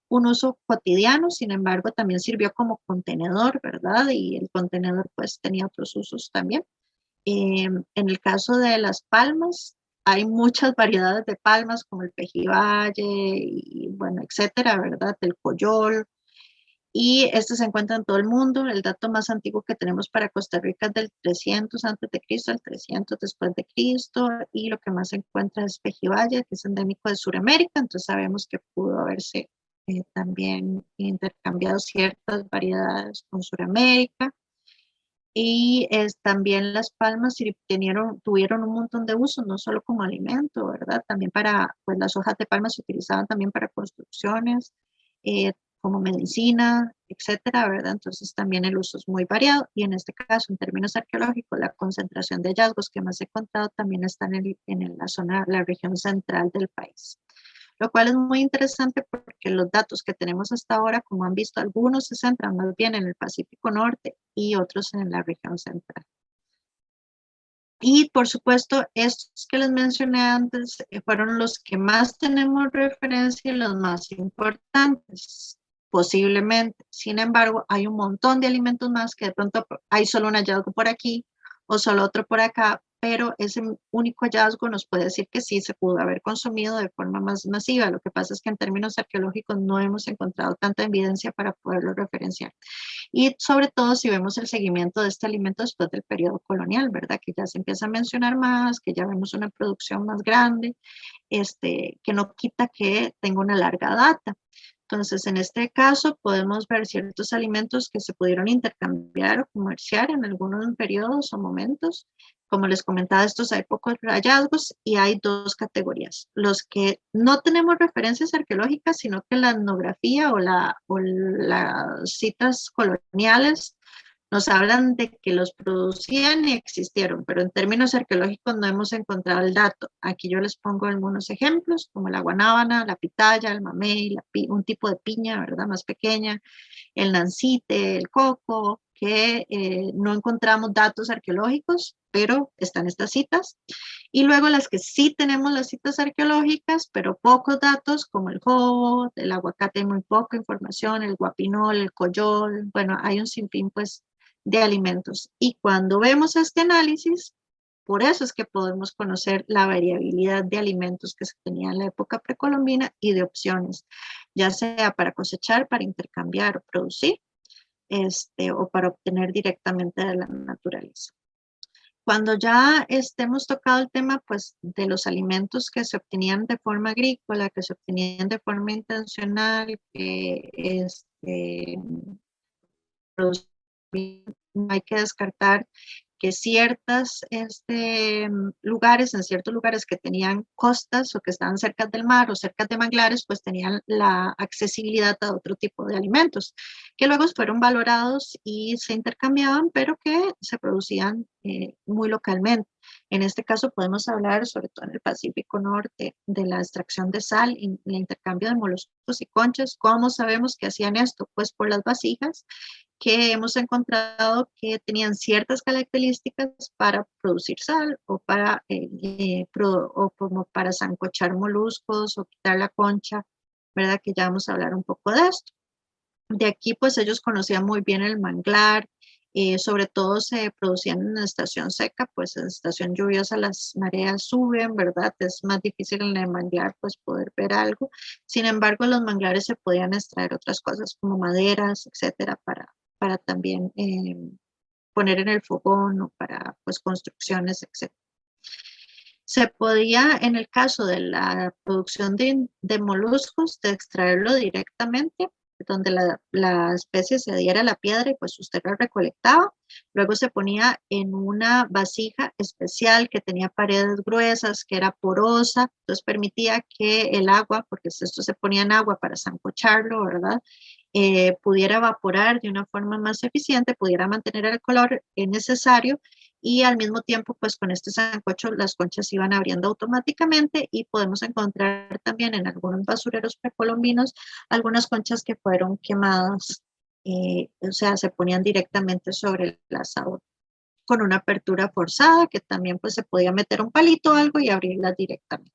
Un uso cotidiano, sin embargo, también sirvió como contenedor, ¿verdad? Y el contenedor pues tenía otros usos también. En el caso de las palmas, hay muchas variedades de palmas como el pejibaye y bueno, etcétera, ¿verdad? El coyol. Y este se encuentra en todo el mundo. El dato más antiguo que tenemos para Costa Rica es del 300 antes de Cristo al 300 después de Cristo. Y lo que más se encuentra es pejibaye, que es endémico de Sudamérica. Entonces sabemos que pudo haberse también intercambiado ciertas variedades con Sudamérica. Y también las palmas tuvieron un montón de usos, no solo como alimento, ¿verdad? También pues las hojas de palma se utilizaban también para construcciones, como medicina, etcétera, ¿verdad? Entonces también el uso es muy variado y en este caso, en términos arqueológicos, la concentración de hallazgos que más he contado también está en la zona, la región central del país, lo cual es muy interesante porque los datos que tenemos hasta ahora, como han visto, algunos se centran más bien en el Pacífico Norte y otros en la región central. Y por supuesto, estos que les mencioné antes fueron los que más tenemos referencia y los más importantes, posiblemente. Sin embargo, hay un montón de alimentos más que de pronto hay solo un hallazgo por aquí o solo otro por acá, pero ese único hallazgo nos puede decir que sí se pudo haber consumido de forma más masiva. Lo que pasa es que en términos arqueológicos no hemos encontrado tanta evidencia para poderlo referenciar. Y sobre todo si vemos el seguimiento de este alimento después del periodo colonial, ¿verdad? Que ya se empieza a mencionar más, que ya vemos una producción más grande, que no quita que tenga una larga data. Entonces, en este caso, podemos ver ciertos alimentos que se pudieron intercambiar o comerciar en algunos periodos o momentos. Como les comentaba, estos hay pocos hallazgos y hay dos categorías. Los que no tenemos referencias arqueológicas, sino que la etnografía o las citas coloniales nos hablan de que los producían y existieron, pero en términos arqueológicos no hemos encontrado el dato. Aquí yo les pongo algunos ejemplos, como la guanábana, la pitaya, el mamey, un tipo de piña, ¿verdad? Más pequeña, el nancite, el coco, que no encontramos datos arqueológicos, pero están estas citas. Y luego las que sí tenemos las citas arqueológicas, pero pocos datos, como el jobo, el aguacate, hay muy poca información, el guapinol, el coyol, bueno, hay un sinfín pues de alimentos. Y cuando vemos este análisis, por eso es que podemos conocer la variabilidad de alimentos que se tenía en la época precolombina y de opciones, ya sea para cosechar, para intercambiar o producir, o para obtener directamente de la naturaleza. Cuando ya hemos tocado el tema pues, de los alimentos que se obtenían de forma agrícola, que se obtenían de forma intencional, que no hay que descartar que lugares, en ciertos lugares que tenían costas o que estaban cerca del mar o cerca de manglares, pues tenían la accesibilidad a otro tipo de alimentos, que luego fueron valorados y se intercambiaban, pero que se producían muy localmente. En este caso podemos hablar, sobre todo en el Pacífico Norte, de la extracción de sal y el intercambio de moluscos y conchas. ¿Cómo sabemos que hacían esto? Pues por las vasijas que hemos encontrado que tenían ciertas características para producir sal o para o como para sancochar moluscos o quitar la concha, ¿verdad? Que ya vamos a hablar un poco de esto. De aquí, pues ellos conocían muy bien el manglar, sobre todo se producían en la estación seca, pues en la estación lluviosa las mareas suben, ¿verdad? Es más difícil en el manglar, pues poder ver algo. Sin embargo, en los manglares se podían extraer otras cosas como maderas, etcétera, para también poner en el fogón o para, pues, construcciones, etcétera. Se podía, en el caso de la producción de moluscos, de extraerlo directamente, donde la especie se adhiera a la piedra y pues usted la recolectaba. Luego se ponía en una vasija especial que tenía paredes gruesas, que era porosa, entonces permitía que el agua, porque esto se ponía en agua para sancocharlo, ¿verdad? Pudiera evaporar de una forma más eficiente, pudiera mantener el color necesario y al mismo tiempo, pues con este sancocho las conchas se iban abriendo automáticamente y podemos encontrar también en algunos basureros precolombinos algunas conchas que fueron quemadas, o sea, se ponían directamente sobre el asador con una apertura forzada que también pues se podía meter un palito o algo y abrirlas directamente.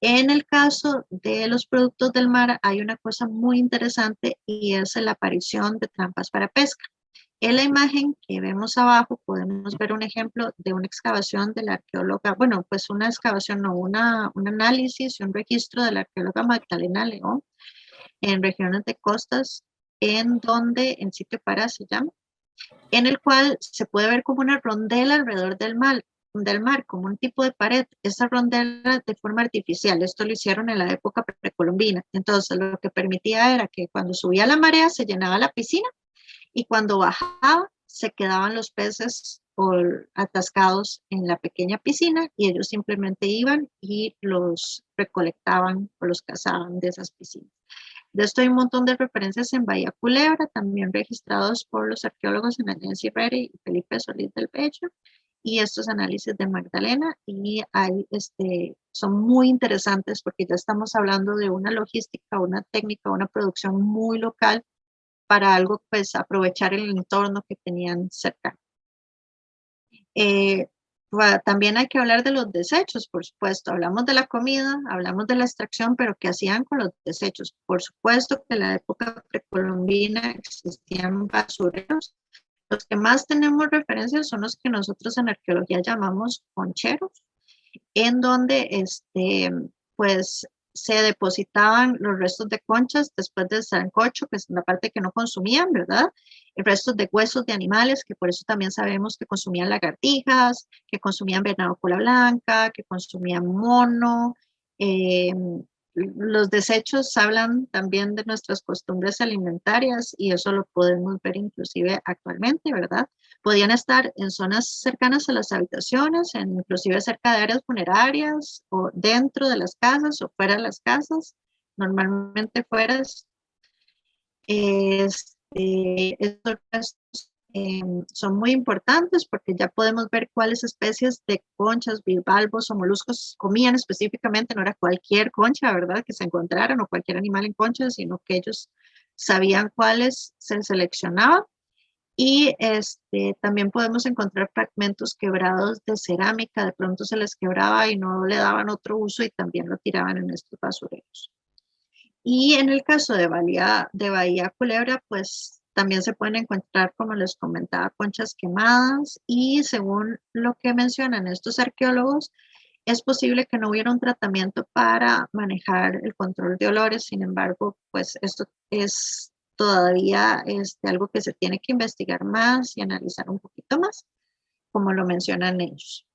En el caso de los productos del mar hay una cosa muy interesante y es la aparición de trampas para pesca. En la imagen que vemos abajo podemos ver un ejemplo de una excavación de la arqueóloga, bueno, pues una excavación, no, un análisis y un registro de la arqueóloga Magdalena León en regiones de costas, en donde, en Sitio Para se llama, en el cual se puede ver como una rondela alrededor del mar, como un tipo de pared. Esa rondela de forma artificial, esto lo hicieron en la época precolombina. Entonces, lo que permitía era que cuando subía la marea se llenaba la piscina y cuando bajaba se quedaban los peces atascados en la pequeña piscina y ellos simplemente iban y los recolectaban o los cazaban de esas piscinas. De esto hay un montón de referencias en Bahía Culebra, también registrados por los arqueólogos en Nancy Reddy y Felipe Solís del Bello, y estos análisis de Magdalena, y hay, son muy interesantes porque ya estamos hablando de una logística, una técnica, una producción muy local para algo, pues aprovechar el entorno que tenían cerca. También hay que hablar de los desechos, por supuesto. Hablamos de la comida, hablamos de la extracción, pero ¿qué hacían con los desechos? Por supuesto que en la época precolombina existían basureros. Los que más tenemos referencias son los que nosotros en arqueología llamamos concheros, en donde pues se depositaban los restos de conchas después del sancocho, que es la parte que no consumían, ¿verdad? Restos de huesos de animales, que por eso también sabemos que consumían lagartijas, que consumían venado cola blanca, que consumían mono. Eh, los desechos hablan también de nuestras costumbres alimentarias y eso lo podemos ver inclusive actualmente, ¿verdad? Podían estar en zonas cercanas a las habitaciones, inclusive cerca de áreas funerarias o dentro de las casas o fuera de las casas, normalmente fuera. Estos restos son muy importantes porque ya podemos ver cuáles especies de conchas, bivalvos o moluscos comían específicamente, no era cualquier concha, ¿verdad?, que se encontraran o cualquier animal en concha, sino que ellos sabían cuáles se seleccionaban. Y también podemos encontrar fragmentos quebrados de cerámica, de pronto se les quebraba y no le daban otro uso y también lo tiraban en estos basureros. Y en el caso de Bahía Culebra, pues también se pueden encontrar, como les comentaba, conchas quemadas y según lo que mencionan estos arqueólogos, es posible que no hubiera un tratamiento para manejar el control de olores, sin embargo, pues esto es todavía algo que se tiene que investigar más y analizar un poquito más, como lo mencionan ellos.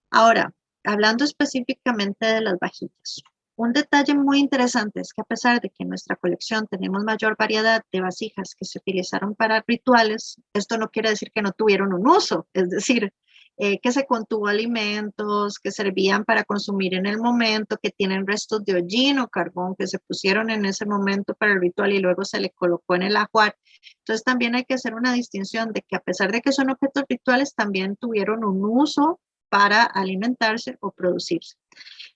Ahora, hablando específicamente de las vajillas, un detalle muy interesante es que a pesar de que en nuestra colección tenemos mayor variedad de vasijas que se utilizaron para rituales, esto no quiere decir que no tuvieron un uso, es decir, que se contuvo alimentos, que servían para consumir en el momento, que tienen restos de hollín o carbón que se pusieron en ese momento para el ritual y luego se le colocó en el ajuar. Entonces también hay que hacer una distinción de que a pesar de que son objetos rituales, también tuvieron un uso para alimentarse o producirse.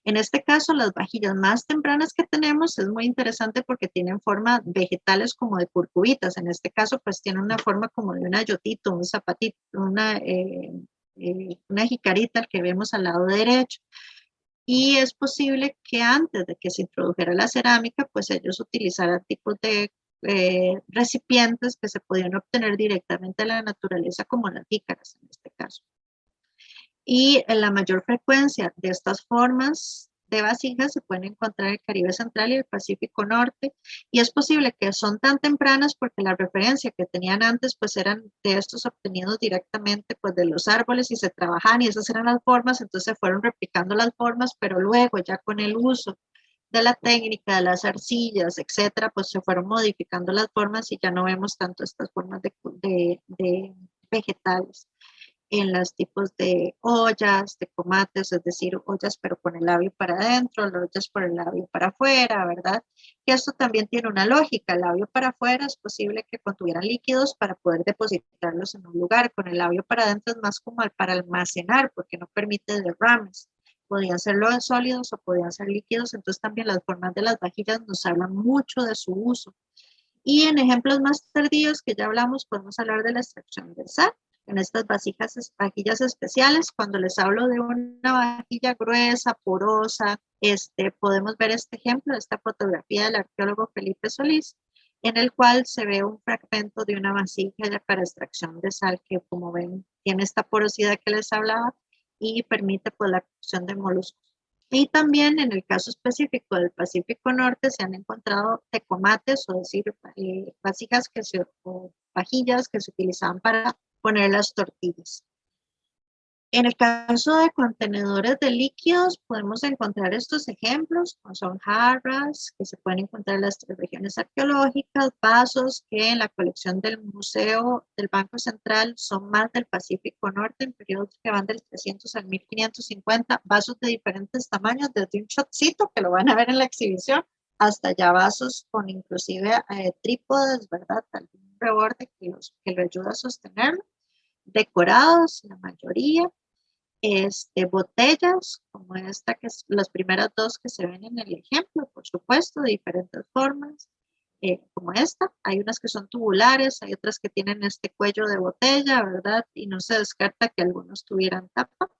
En este caso, las vajillas más tempranas que tenemos es muy interesante porque tienen forma vegetales como de curcubitas. En este caso, pues tiene una forma como de un ayotito, un zapatito, una jicarita que vemos al lado derecho. Y es posible que antes de que se introdujera la cerámica, pues ellos utilizaran tipos de recipientes que se podían obtener directamente de la naturaleza, como las jícaras en este caso. Y la mayor frecuencia de estas formas de vasijas se pueden encontrar en el Caribe Central y el Pacífico Norte, y es posible que son tan tempranas porque la referencia que tenían antes pues eran de estos obtenidos directamente pues de los árboles y se trabajaban y esas eran las formas, entonces fueron replicando las formas, pero luego ya con el uso de la técnica, de las arcillas, etcétera, pues se fueron modificando las formas y ya no vemos tanto estas formas de vegetales en los tipos de ollas, de comates, es decir, ollas pero con el labio para adentro, ollas por el labio para afuera, ¿verdad? Que esto también tiene una lógica, el labio para afuera es posible que contuvieran líquidos para poder depositarlos en un lugar, con el labio para adentro es más como para almacenar porque no permite derrames. Podían ser los sólidos o podían ser líquidos, entonces también las formas de las vajillas nos hablan mucho de su uso. Y en ejemplos más tardíos que ya hablamos, podemos hablar de la extracción del sal. En estas vajillas especiales, cuando les hablo de una vajilla gruesa, porosa, podemos ver este ejemplo, esta fotografía del arqueólogo Felipe Solís, en el cual se ve un fragmento de una vasija para extracción de sal que, como ven, tiene esta porosidad que les hablaba y permite pues, la cocción de moluscos. Y también en el caso específico del Pacífico Norte se han encontrado tecomates, o decir, vasijas o vajillas que se utilizaban para poner las tortillas. En el caso de contenedores de líquidos, podemos encontrar estos ejemplos, como son jarras, que se pueden encontrar en las 3 regiones arqueológicas, vasos que en la colección del Museo del Banco Central son más del Pacífico Norte, en periodos que van del 300 al 1550, vasos de diferentes tamaños, desde un shotcito, que lo van a ver en la exhibición, hasta ya vasos con inclusive trípodes, ¿verdad? Algún reborde que lo ayuda a sostenerlo. Decorados, la mayoría, botellas, como esta, que es las primeras dos que se ven en el ejemplo, por supuesto, de diferentes formas, como esta. Hay unas que son tubulares, hay otras que tienen este cuello de botella, ¿verdad? Y no se descarta que algunos tuvieran tapa.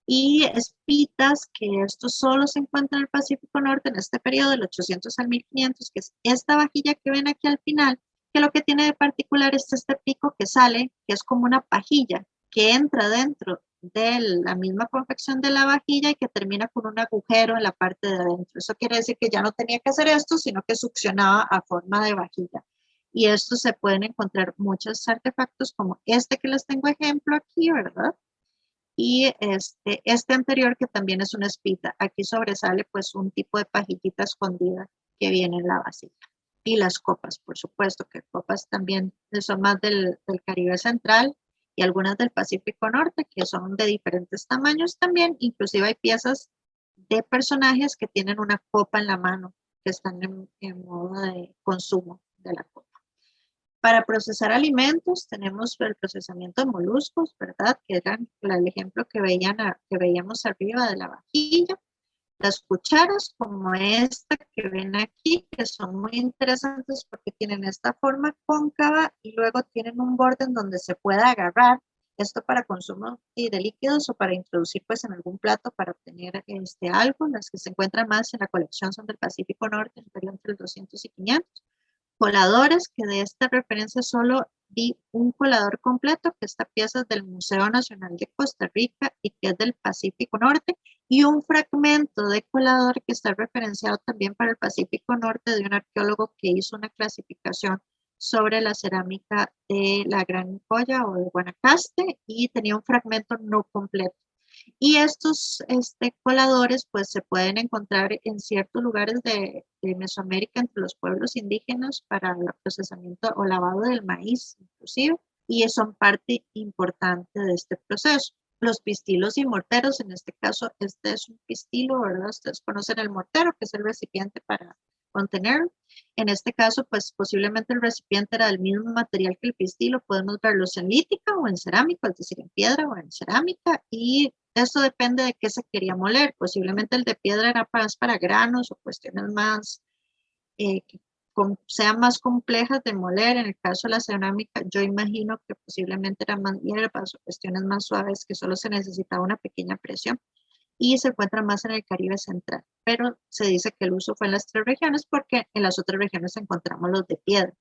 Y espitas, que esto solo se encuentra en el Pacífico Norte en este periodo del 800 al 1500, que es esta vajilla que ven aquí al final, que lo que tiene de particular es este pico que sale, que es como una pajilla, que entra dentro de la misma confección de la vajilla y que termina con un agujero en la parte de adentro. Eso quiere decir que ya no tenía que hacer esto, sino que succionaba a forma de vajilla. Y esto se pueden encontrar muchos artefactos como este que les tengo ejemplo aquí, ¿verdad? Y este anterior que también es una espita. Aquí sobresale pues un tipo de pajillita escondida que viene en la vasija. Y las copas, por supuesto, que copas también son más del Caribe Central y algunas del Pacífico Norte, que son de diferentes tamaños también. Inclusive hay piezas de personajes que tienen una copa en la mano, que están en modo de consumo de la copa. Para procesar alimentos tenemos el procesamiento de moluscos, ¿verdad? Que era el ejemplo que veíamos arriba de la vajilla. Las cucharas como esta que ven aquí, que son muy interesantes porque tienen esta forma cóncava y luego tienen un borde en donde se puede agarrar. Esto para consumo de líquidos o para introducir pues en algún plato para obtener algo. Las que se encuentran más en la colección son del Pacífico Norte, entre el 200 y 500. Coladores, que de esta referencia solo vi un colador completo, que esta pieza es del Museo Nacional de Costa Rica y que es del Pacífico Norte, y un fragmento de colador que está referenciado también para el Pacífico Norte de un arqueólogo que hizo una clasificación sobre la cerámica de la Gran Colla o de Guanacaste y tenía un fragmento no completo. Y estos coladores pues se pueden encontrar en ciertos lugares de Mesoamérica entre los pueblos indígenas para el procesamiento o lavado del maíz inclusive, y son parte importante de este proceso. Los pistilos y morteros, en este caso este es un pistilo, ¿verdad? Ustedes conocen el mortero, que es el recipiente para contener. En este caso, pues posiblemente el recipiente era del mismo material que el pistilo. Podemos verlos en lítica o en cerámica, es decir, en piedra o en cerámica, y Esto depende de qué se quería moler. Posiblemente el de piedra era más para granos o cuestiones más que sean más complejas de moler. En el caso de la cerámica, yo imagino que posiblemente eran más hierbas o cuestiones más suaves que solo se necesitaba una pequeña presión y se encuentra más en el Caribe central. Pero se dice que el uso fue en las 3 regiones porque en las otras regiones encontramos los de piedra.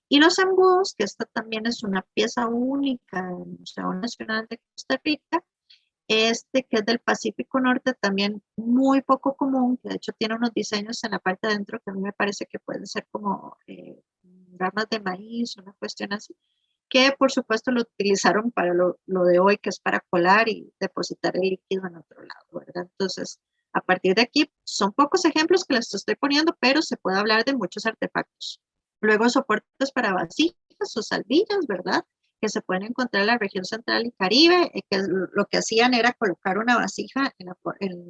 Y los embudos, que esta también es una pieza única del Museo Nacional de Costa Rica, que es del Pacífico Norte, también muy poco común, que de hecho tiene unos diseños en la parte de adentro que a mí me parece que pueden ser como ramas de maíz, una cuestión así, que por supuesto lo utilizaron para lo de hoy, que es para colar y depositar el líquido en otro lado, ¿verdad? Entonces, a partir de aquí, son pocos ejemplos que les estoy poniendo, pero se puede hablar de muchos artefactos. Luego, soportes para vasijas o salvillas, ¿verdad? Que se pueden encontrar en la región central y Caribe, que lo que hacían era colocar una vasija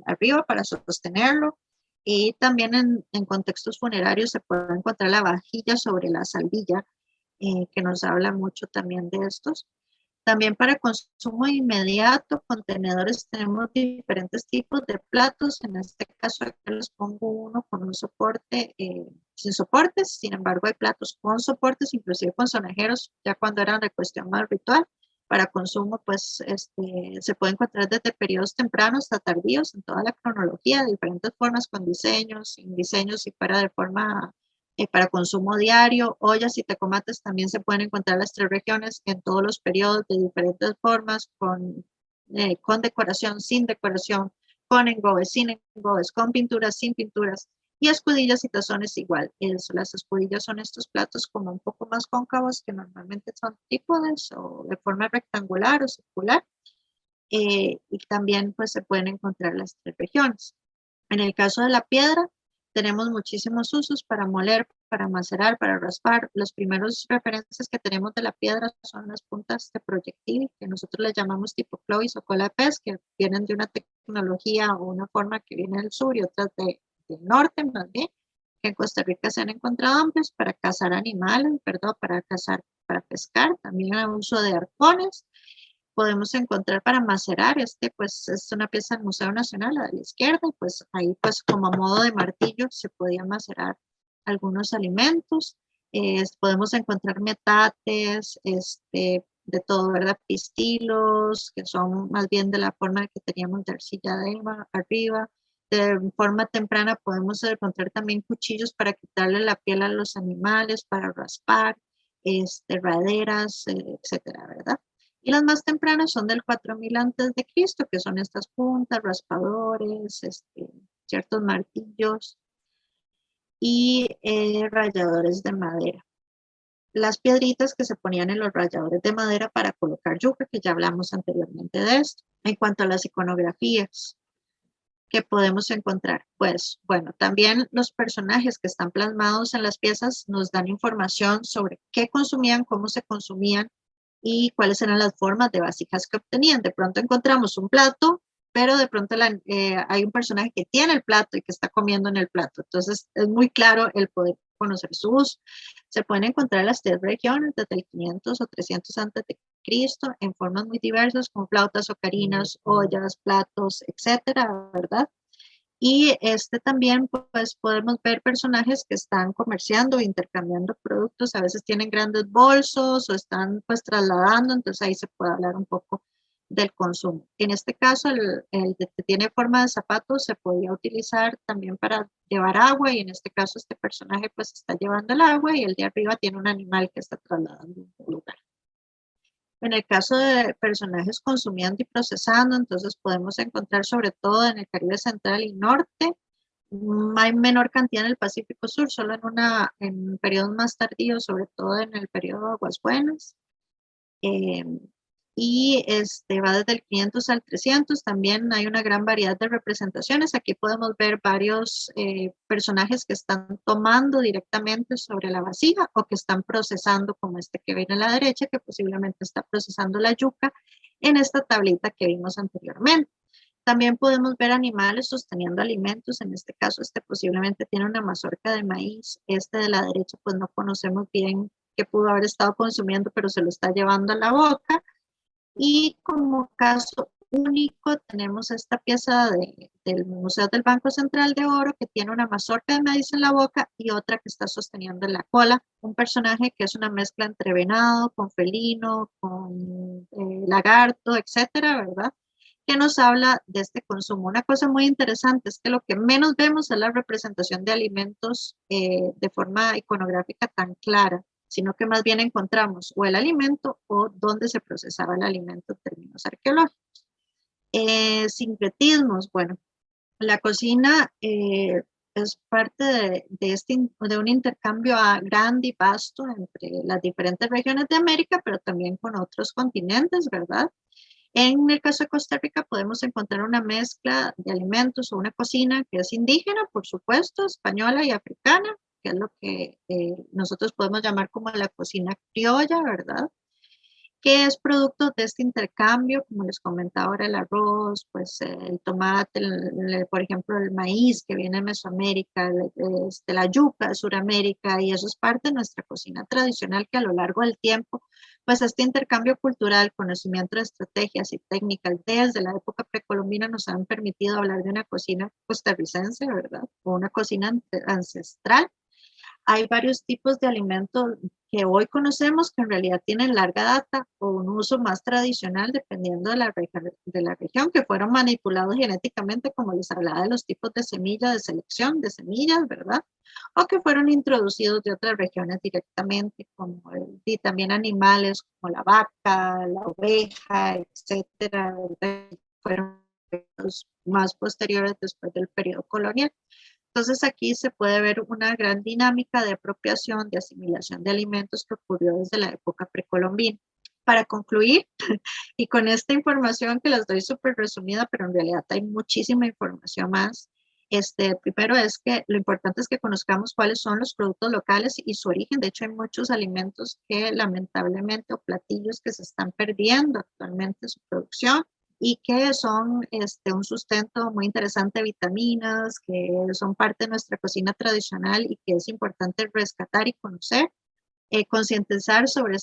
arriba para sostenerlo, y también en contextos funerarios se puede encontrar la vajilla sobre la salvilla, que nos habla mucho también de estos. También para consumo inmediato, contenedores, tenemos diferentes tipos de platos. En este caso aquí les pongo uno con un soporte, sin soportes. Sin embargo, hay platos con soportes, inclusive con sonajeros, ya cuando eran de cuestión más ritual. Para consumo, pues se puede encontrar desde periodos tempranos hasta tardíos en toda la cronología, de diferentes formas, con diseños, sin diseños y para consumo diario. Ollas y tecomates también se pueden encontrar en las 3 regiones en todos los periodos de diferentes formas, con decoración, sin decoración, con engobes, sin engobes, con pinturas, sin pinturas. Y escudillas y tazones igual. Las escudillas son estos platos como un poco más cóncavos, que normalmente son trípodes o de forma rectangular o circular. Y también pues se pueden encontrar las 3 regiones. En el caso de la piedra, tenemos muchísimos usos para moler, para macerar, para raspar. Los primeros referencias que tenemos de la piedra son las puntas de proyectil, que nosotros le llamamos tipo clovis o cola de pez, que vienen de una tecnología o una forma que viene del sur y otras del norte, más bien, que en Costa Rica se han encontrado amplios para cazar animales, ¿verdad? Para pescar, también el uso de arpones. Podemos encontrar para macerar, pues es una pieza del Museo Nacional, la de la izquierda, y pues ahí pues como a modo de martillo se podía macerar algunos alimentos. Podemos encontrar metates, de todo, ¿verdad? Pistilos, que son más bien de la forma que teníamos de arcilla arriba. De forma temprana podemos encontrar también cuchillos para quitarle la piel a los animales, para raspar, raderas, etcétera, ¿verdad? Y las más tempranas son del 4000 antes de Cristo, que son estas puntas, raspadores, ciertos martillos y ralladores de madera. Las piedritas que se ponían en los ralladores de madera para colocar yuca, que ya hablamos anteriormente de esto. En cuanto a las iconografías que podemos encontrar, pues bueno, también los personajes que están plasmados en las piezas nos dan información sobre qué consumían, cómo se consumían y cuáles eran las formas de vasijas que obtenían. De pronto encontramos un plato, pero de pronto hay un personaje que tiene el plato y que está comiendo en el plato. Entonces es muy claro el poder conocer su uso. Se pueden encontrar las 3 regiones desde el 500 o 300 antes de Cristo en formas muy diversas, como flautas, ocarinas, ollas, platos, etcétera, ¿verdad? Y también pues podemos ver personajes que están comerciando, intercambiando productos, a veces tienen grandes bolsos o están pues trasladando, entonces ahí se puede hablar un poco del consumo. En este caso, el que tiene forma de zapato se podía utilizar también para llevar agua, y en este caso este personaje pues está llevando el agua y el de arriba tiene un animal que está trasladando un lugar. En el caso de personajes consumiendo y procesando, entonces podemos encontrar sobre todo en el Caribe Central y Norte. Hay menor cantidad en el Pacífico Sur, solo en periodos más tardíos, sobre todo en el periodo de Aguas Buenas. Y va desde el 500 al 300. También hay una gran variedad de representaciones. Aquí podemos ver varios personajes que están tomando directamente sobre la vasija o que están procesando, como este que viene a la derecha, que posiblemente está procesando la yuca en esta tablita que vimos anteriormente. También podemos ver animales sosteniendo alimentos. En este caso, posiblemente tiene una mazorca de maíz. De la derecha, pues no conocemos bien qué pudo haber estado consumiendo, pero se lo está llevando a la boca. Y como caso único. Tenemos esta pieza del Museo del Banco Central de Oro que tiene una mazorca de maíz en la boca y otra que está sosteniendo en la cola un personaje que es una mezcla entre venado, con felino, con lagarto, etcétera, ¿verdad? Que nos habla de este consumo. Una cosa muy interesante es que lo que menos vemos es la representación de alimentos de forma iconográfica tan clara, sino que más bien encontramos o el alimento o dónde se procesaba el alimento en términos arqueológicos. Sincretismos, bueno, la cocina es parte de un intercambio grande y vasto entre las diferentes regiones de América, pero también con otros continentes, ¿verdad? En el caso de Costa Rica podemos encontrar una mezcla de alimentos o una cocina que es indígena, por supuesto, española y africana, que es lo que nosotros podemos llamar como la cocina criolla, ¿verdad? Que es producto de este intercambio, como les comentaba ahora, el arroz, pues el tomate, por ejemplo, el maíz que viene de Mesoamérica, la yuca de Suramérica, y eso es parte de nuestra cocina tradicional que a lo largo del tiempo, pues este intercambio cultural, conocimiento de estrategias y técnicas desde la época precolombina nos han permitido hablar de una cocina costarricense, ¿verdad? O una cocina ancestral. Hay varios tipos de alimentos que hoy conocemos que en realidad tienen larga data o un uso más tradicional dependiendo de la región, que fueron manipulados genéticamente, como les hablaba de los tipos de semillas, de selección de semillas, ¿verdad? O que fueron introducidos de otras regiones directamente, y también animales como la vaca, la oveja, etcétera, ¿verdad? Fueron más posteriores después del periodo colonial. Entonces aquí se puede ver una gran dinámica de apropiación, de asimilación de alimentos que ocurrió desde la época precolombina. Para concluir, y con esta información que les doy súper resumida, pero en realidad hay muchísima información más, primero es que lo importante es que conozcamos cuáles son los productos locales y su origen. De hecho, hay muchos alimentos que lamentablemente o platillos que se están perdiendo actualmente su producción y que son un sustento muy interesante de vitaminas, que son parte de nuestra cocina tradicional y que es importante rescatar y conocer, concientizar sobre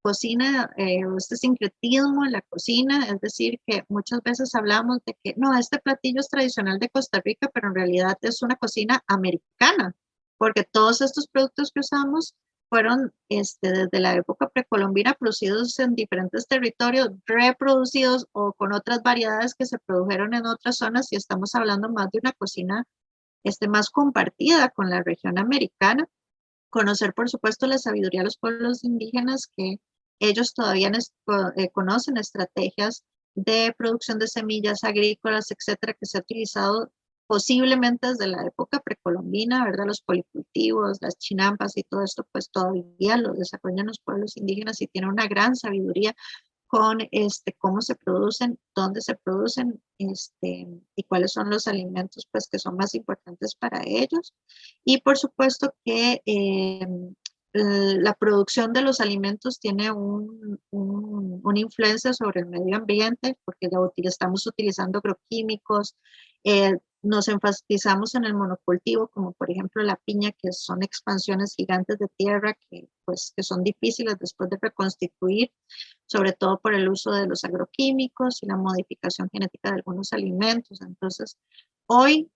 cocina, este sincretismo en la cocina, es decir, que muchas veces hablamos de que no, este platillo es tradicional de Costa Rica, pero en realidad es una cocina americana, porque todos estos productos que usamos fueron desde la época precolombina producidos en diferentes territorios, reproducidos o con otras variedades que se produjeron en otras zonas y estamos hablando más de una cocina más compartida con la región americana. Conocer, por supuesto, la sabiduría de los pueblos indígenas, que ellos todavía conocen estrategias de producción de semillas agrícolas, etcétera, que se ha utilizado posiblemente desde la época precolombina, ¿verdad? Los policultivos, las chinampas y todo esto, pues todavía lo desarrollan los pueblos indígenas y tienen una gran sabiduría con cómo se producen, dónde se producen y cuáles son los alimentos pues, que son más importantes para ellos. Y por supuesto que la producción de los alimentos tiene una influencia sobre el medio ambiente porque ya estamos utilizando agroquímicos, nos enfatizamos en el monocultivo, como por ejemplo la piña, que son expansiones gigantes de tierra que son difíciles después de reconstituir, sobre todo por el uso de los agroquímicos y la modificación genética de algunos alimentos. Entonces, hoy,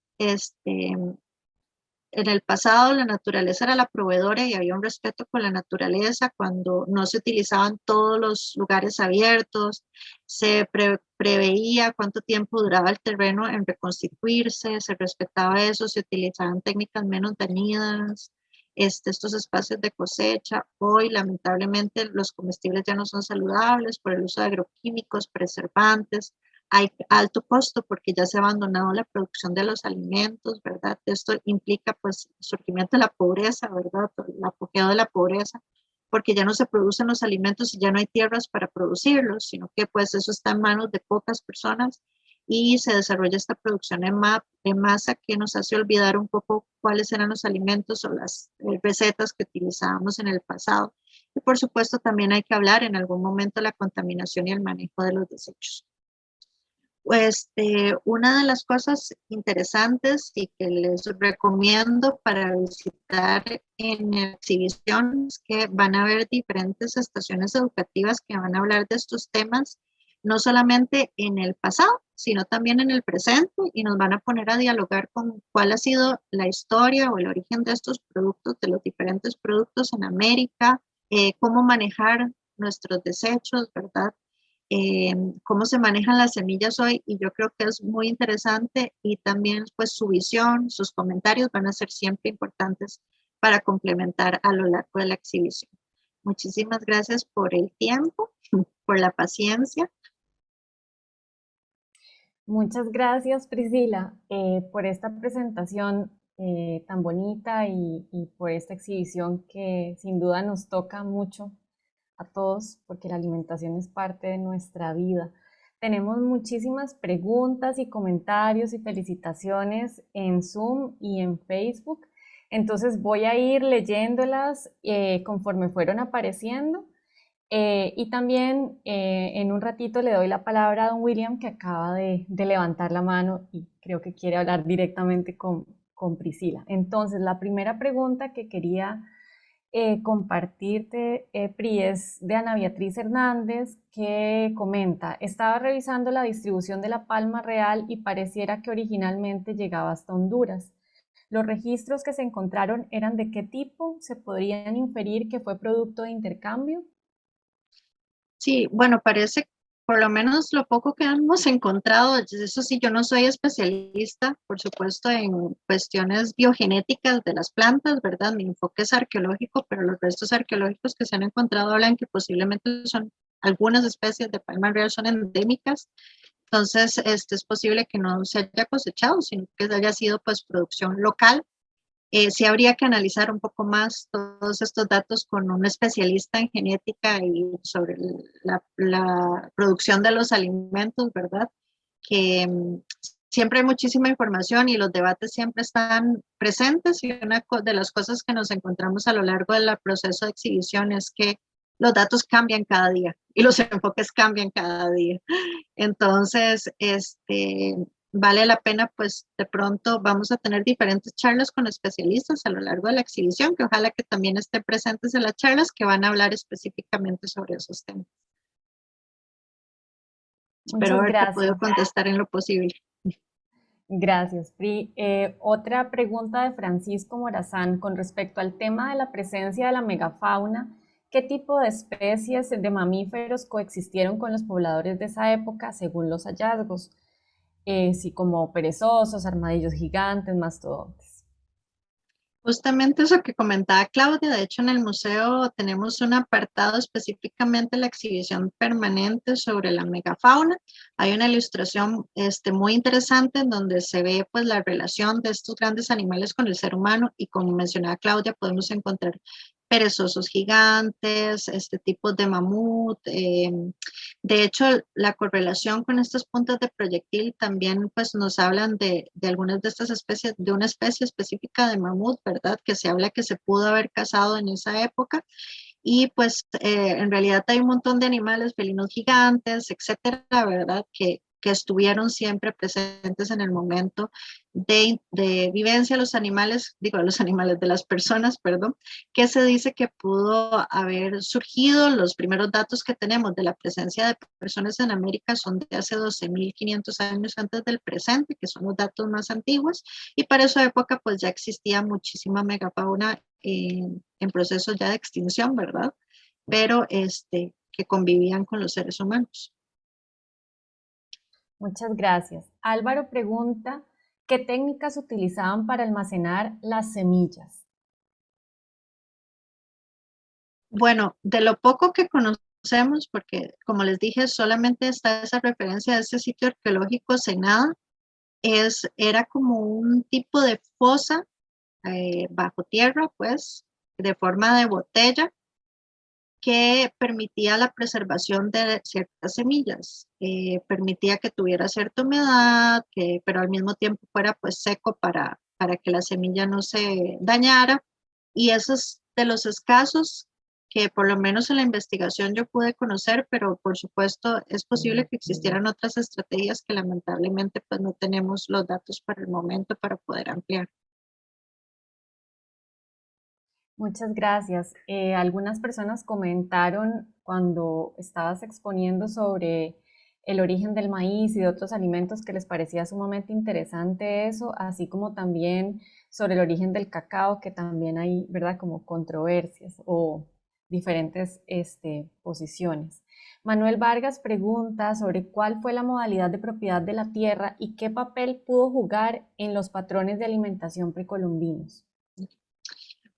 en el pasado la naturaleza era la proveedora y había un respeto con la naturaleza cuando no se utilizaban todos los lugares abiertos, se preveía cuánto tiempo duraba el terreno en reconstituirse, se respetaba eso, se utilizaban técnicas menos dañinas, estos espacios de cosecha. Hoy lamentablemente los comestibles ya no son saludables por el uso de agroquímicos, preservantes, hay alto costo porque ya se ha abandonado la producción de los alimentos, ¿verdad? Esto implica pues el surgimiento de la pobreza, ¿verdad? El apogeo de la pobreza, porque ya no se producen los alimentos y ya no hay tierras para producirlos, sino que pues eso está en manos de pocas personas y se desarrolla esta producción en masa que nos hace olvidar un poco cuáles eran los alimentos o las recetas que utilizábamos en el pasado. Y por supuesto también hay que hablar en algún momento de la contaminación y el manejo de los desechos. Una de las cosas interesantes y que les recomiendo para visitar en la exhibición es que van a haber diferentes estaciones educativas que van a hablar de estos temas no solamente en el pasado, sino también en el presente, y nos van a poner a dialogar con cuál ha sido la historia o el origen de estos productos, de los diferentes productos en América, cómo manejar nuestros desechos, ¿verdad? Cómo se manejan las semillas hoy, y yo creo que es muy interesante, y también pues su visión, sus comentarios van a ser siempre importantes para complementar a lo largo de la exhibición. Muchísimas gracias por el tiempo, por la paciencia. Muchas gracias, Priscila, por esta presentación tan bonita y por esta exhibición que sin duda nos toca mucho a todos porque la alimentación es parte de nuestra vida. Tenemos muchísimas preguntas y comentarios y felicitaciones en Zoom y en Facebook. Entonces voy a ir leyéndolas conforme fueron apareciendo. Y también en un ratito le doy la palabra a don William, que acaba de levantar la mano y creo que quiere hablar directamente con Priscila. Entonces, la primera pregunta que quería compartirte, Pri, es de Ana Beatriz Hernández, que comenta: estaba revisando la distribución de la palma real y pareciera que originalmente llegaba hasta Honduras. ¿Los registros que se encontraron eran de qué tipo? ¿Se podrían inferir que fue producto de intercambio? Sí, bueno, parece, por lo menos lo poco que hemos encontrado, eso sí, yo no soy especialista, por supuesto, en cuestiones biogenéticas de las plantas, ¿verdad? Mi enfoque es arqueológico, pero los restos arqueológicos que se han encontrado hablan que posiblemente son algunas especies de palma real son endémicas. Entonces, es posible que no se haya cosechado, sino que haya sido pues producción local. Sí habría que analizar un poco más todos estos datos con un especialista en genética y sobre la producción de los alimentos, ¿verdad? Que siempre hay muchísima información y los debates siempre están presentes, y una de las cosas que nos encontramos a lo largo del proceso de exhibición es que los datos cambian cada día y los enfoques cambian cada día. Entonces, vale la pena, pues de pronto vamos a tener diferentes charlas con especialistas a lo largo de la exhibición, que ojalá que también estén presentes en las charlas que van a hablar específicamente sobre esos temas. Espero Muchas haberte gracias. podido contestar en lo posible. Gracias, Pri. Otra pregunta de Francisco Morazán con respecto al tema de la presencia de la megafauna. ¿Qué tipo de especies de mamíferos coexistieron con los pobladores de esa época según los hallazgos? Sí, como perezosos, armadillos gigantes, mastodontes. Justamente eso que comentaba Claudia, de hecho en el museo tenemos un apartado específicamente en la exhibición permanente sobre la megafauna. Hay una ilustración muy interesante en donde se ve pues la relación de estos grandes animales con el ser humano, y como mencionaba Claudia, podemos encontrar perezosos gigantes, este tipo de mamut. De hecho, la correlación con estas puntas de proyectil también pues nos hablan de algunas de estas especies, de una especie específica de mamut, ¿verdad? Que se habla que se pudo haber cazado en esa época. Y pues en realidad hay un montón de animales, felinos gigantes, etcétera, ¿verdad? Que estuvieron siempre presentes en el momento de vivencia de los animales, digo, de los animales, de las personas, perdón, que se dice que pudo haber surgido. Los primeros datos que tenemos de la presencia de personas en América son de hace 12.500 años antes del presente, que son los datos más antiguos, y para esa época pues ya existía muchísima megafauna en proceso ya de extinción, ¿verdad? Pero que convivían con los seres humanos. Muchas gracias. Álvaro pregunta: ¿qué técnicas utilizaban para almacenar las semillas? Bueno, de lo poco que conocemos, porque como les dije, solamente está esa referencia de ese sitio arqueológico Senada, era como un tipo de fosa bajo tierra, pues, de forma de botella, que permitía la preservación de ciertas semillas, permitía que tuviera cierta humedad, pero al mismo tiempo fuera pues seco para que la semilla no se dañara. Y eso es de los escasos que por lo menos en la investigación yo pude conocer, pero por supuesto es posible que existieran otras estrategias que lamentablemente pues no tenemos los datos para el momento para poder ampliar. Muchas gracias. Algunas personas comentaron cuando estabas exponiendo sobre el origen del maíz y de otros alimentos que les parecía sumamente interesante eso, así como también sobre el origen del cacao, que también hay, ¿verdad?, como controversias o diferentes posiciones. Manuel Vargas pregunta sobre cuál fue la modalidad de propiedad de la tierra y qué papel pudo jugar en los patrones de alimentación precolombinos.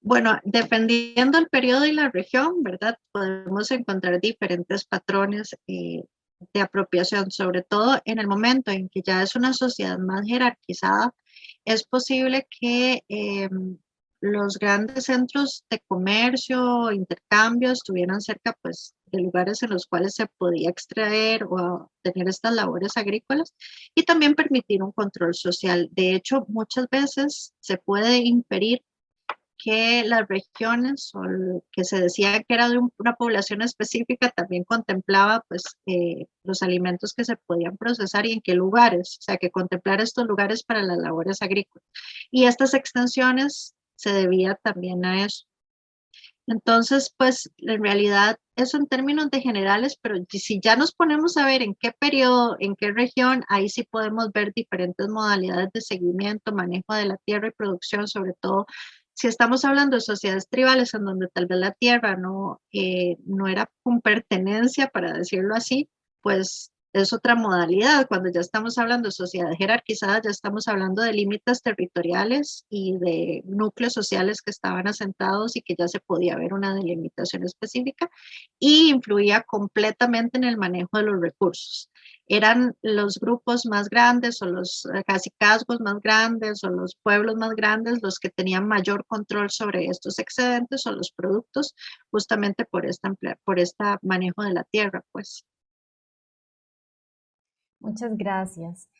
Bueno, dependiendo del periodo y la región, ¿verdad? Podemos encontrar diferentes patrones de apropiación, sobre todo en el momento en que ya es una sociedad más jerarquizada, es posible que los grandes centros de comercio, intercambio, estuvieran cerca pues de lugares en los cuales se podía extraer o tener estas labores agrícolas y también permitir un control social. De hecho, muchas veces se puede inferir que las regiones o que se decía que era de una población específica también contemplaba pues los alimentos que se podían procesar y en qué lugares, o sea que contemplar estos lugares para las labores agrícolas. Y estas extensiones se debía también a eso. Entonces, pues en realidad eso en términos de generales, pero si ya nos ponemos a ver en qué periodo, en qué región, ahí sí podemos ver diferentes modalidades de seguimiento, manejo de la tierra y producción, sobre todo si estamos hablando de sociedades tribales en donde tal vez la tierra no era con pertenencia, para decirlo así, pues es otra modalidad. Cuando ya estamos hablando de sociedades jerarquizadas, ya estamos hablando de límites territoriales y de núcleos sociales que estaban asentados y que ya se podía ver una delimitación específica y influía completamente en el manejo de los recursos. Eran los grupos más grandes o los cacicazgos más grandes o los pueblos más grandes los que tenían mayor control sobre estos excedentes o los productos justamente por este manejo de la tierra, pues. Muchas gracias.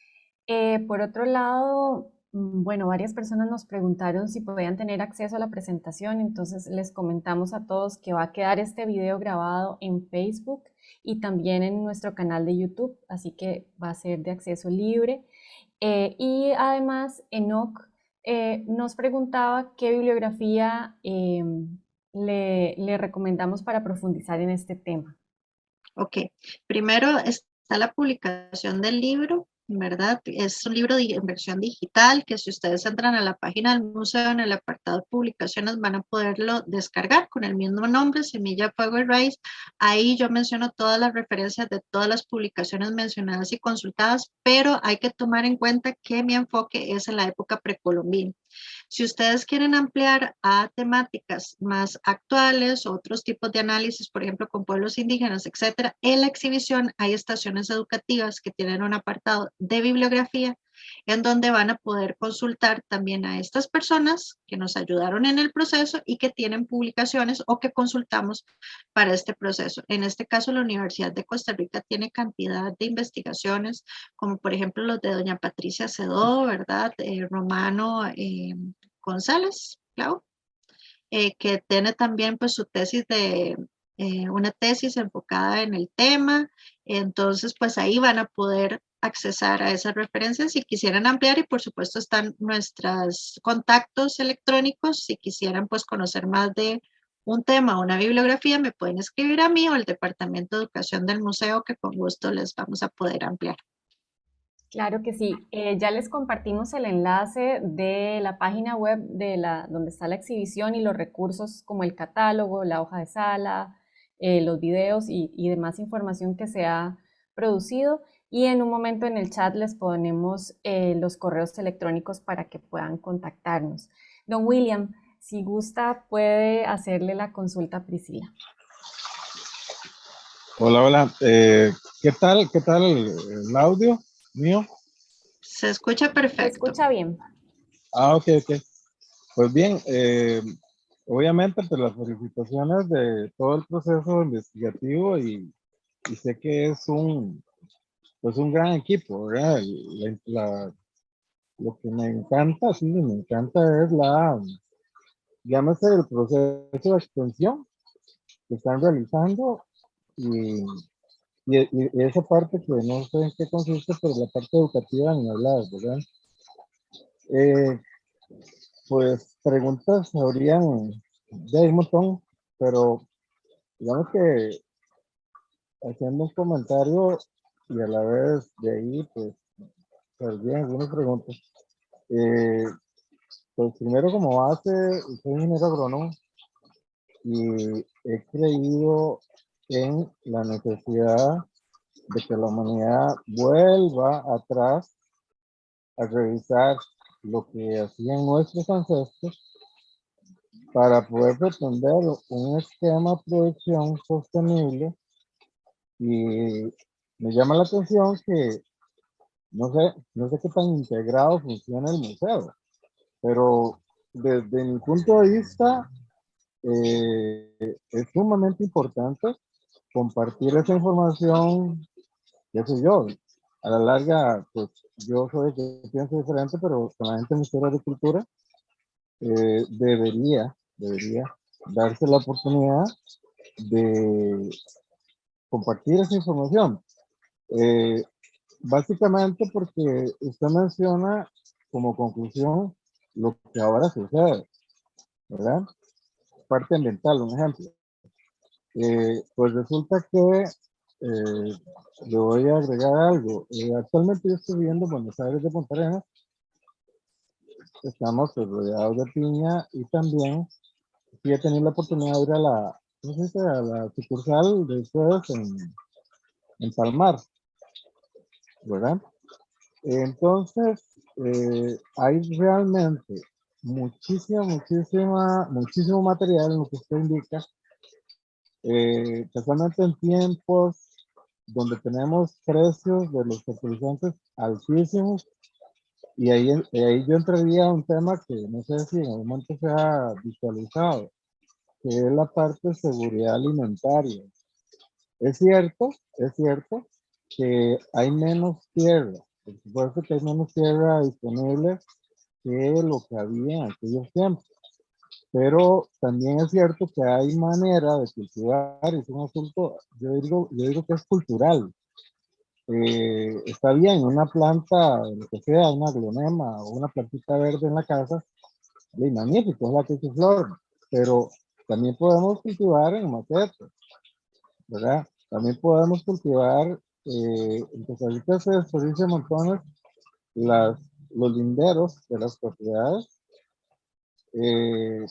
Por otro lado, bueno, varias personas nos preguntaron si podían tener acceso a la presentación, entonces les comentamos a todos que va a quedar este video grabado en Facebook y también en nuestro canal de YouTube, así que va a ser de acceso libre. Y además, Enoch nos preguntaba qué bibliografía le recomendamos para profundizar en este tema. Ok, primero está la publicación del libro, ¿verdad? Es un libro en versión digital que si ustedes entran a la página del museo en el apartado de publicaciones van a poderlo descargar con el mismo nombre, Semilla, Fuego y Raíz. Ahí yo menciono todas las referencias de todas las publicaciones mencionadas y consultadas, pero hay que tomar en cuenta que mi enfoque es en la época precolombina. Si ustedes quieren ampliar a temáticas más actuales, otros tipos de análisis, por ejemplo, con pueblos indígenas, etcétera, en la exhibición hay estaciones educativas que tienen un apartado de bibliografía en donde van a poder consultar también a estas personas que nos ayudaron en el proceso y que tienen publicaciones o que consultamos para este proceso. En este caso, la Universidad de Costa Rica tiene cantidad de investigaciones, como por ejemplo los de doña Patricia Sedó, ¿verdad? Romano González, Clau, que tiene también pues su tesis una tesis enfocada en el tema, entonces pues ahí van a poder accesar a esas referencias si quisieran ampliar y por supuesto están nuestros contactos electrónicos, si quisieran pues conocer más de un tema o una bibliografía, me pueden escribir a mí o al Departamento de Educación del museo que con gusto les vamos a poder ampliar. Claro que sí. Ya les compartimos el enlace de la página web donde está la exhibición y los recursos como el catálogo, la hoja de sala, los videos y demás información que se ha producido. Y en un momento en el chat les ponemos los correos electrónicos para que puedan contactarnos. Don William, si gusta, puede hacerle la consulta a Priscila. Hola, hola. ¿Qué tal? ¿Qué tal el audio mío? Se escucha perfecto. Se escucha bien. Ok, ok. Pues bien, obviamente pues las felicitaciones de todo el proceso investigativo y sé que es pues un gran equipo, ¿verdad? Lo que me encanta, sí, me encanta es llámese el proceso de extensión que están realizando y, y esa parte que no sé en qué consiste, pero la parte educativa ni hablar, ¿verdad? Pues preguntas habrían de un montón, pero digamos que haciendo un comentario y a la vez de ahí, pues, bien, algunas preguntas. Pues primero como base, soy ingeniero agrónomo y he creído en la necesidad de que la humanidad vuelva atrás a revisar lo que hacían nuestros ancestros para poder pretender un esquema de producción sostenible. Y me llama la atención que no sé qué tan integrado funciona el museo, pero desde mi punto de vista es sumamente importante compartir esa información, qué sé yo, a la larga, pues yo soy de que pienso diferente, pero con la gente del Ministerio de Agricultura debería darse la oportunidad de compartir esa información. Eh, Básicamente porque usted menciona como conclusión lo que ahora sucede, ¿verdad? Parte ambiental, un ejemplo. Pues resulta que le voy a agregar algo. Actualmente yo estoy viviendo en Buenos Aires de Punta Arenas. Estamos pues, rodeados de piña y también sí he tenido la oportunidad de ir a la, ¿cómo se dice? A la sucursal de ustedes en Palmar, ¿verdad? Entonces, hay realmente muchísimo material en lo que usted indica, especialmente en tiempos donde tenemos precios de los fertilizantes altísimos, y ahí yo entraría a un tema que no sé si en algún momento se ha visualizado, que es la parte de seguridad alimentaria. Es cierto que hay menos tierra, por supuesto que hay menos tierra disponible que lo que había en aquellos tiempos, pero también es cierto que hay manera de cultivar, es un asunto, yo digo que es cultural. Está bien, una planta, lo que sea, una aglonema o una plantita verde en la casa, es magnífico, es la que se flor, pero también podemos cultivar en macetas, ¿verdad? También podemos cultivar, pues ahorita se desperdician montones los linderos de las propiedades.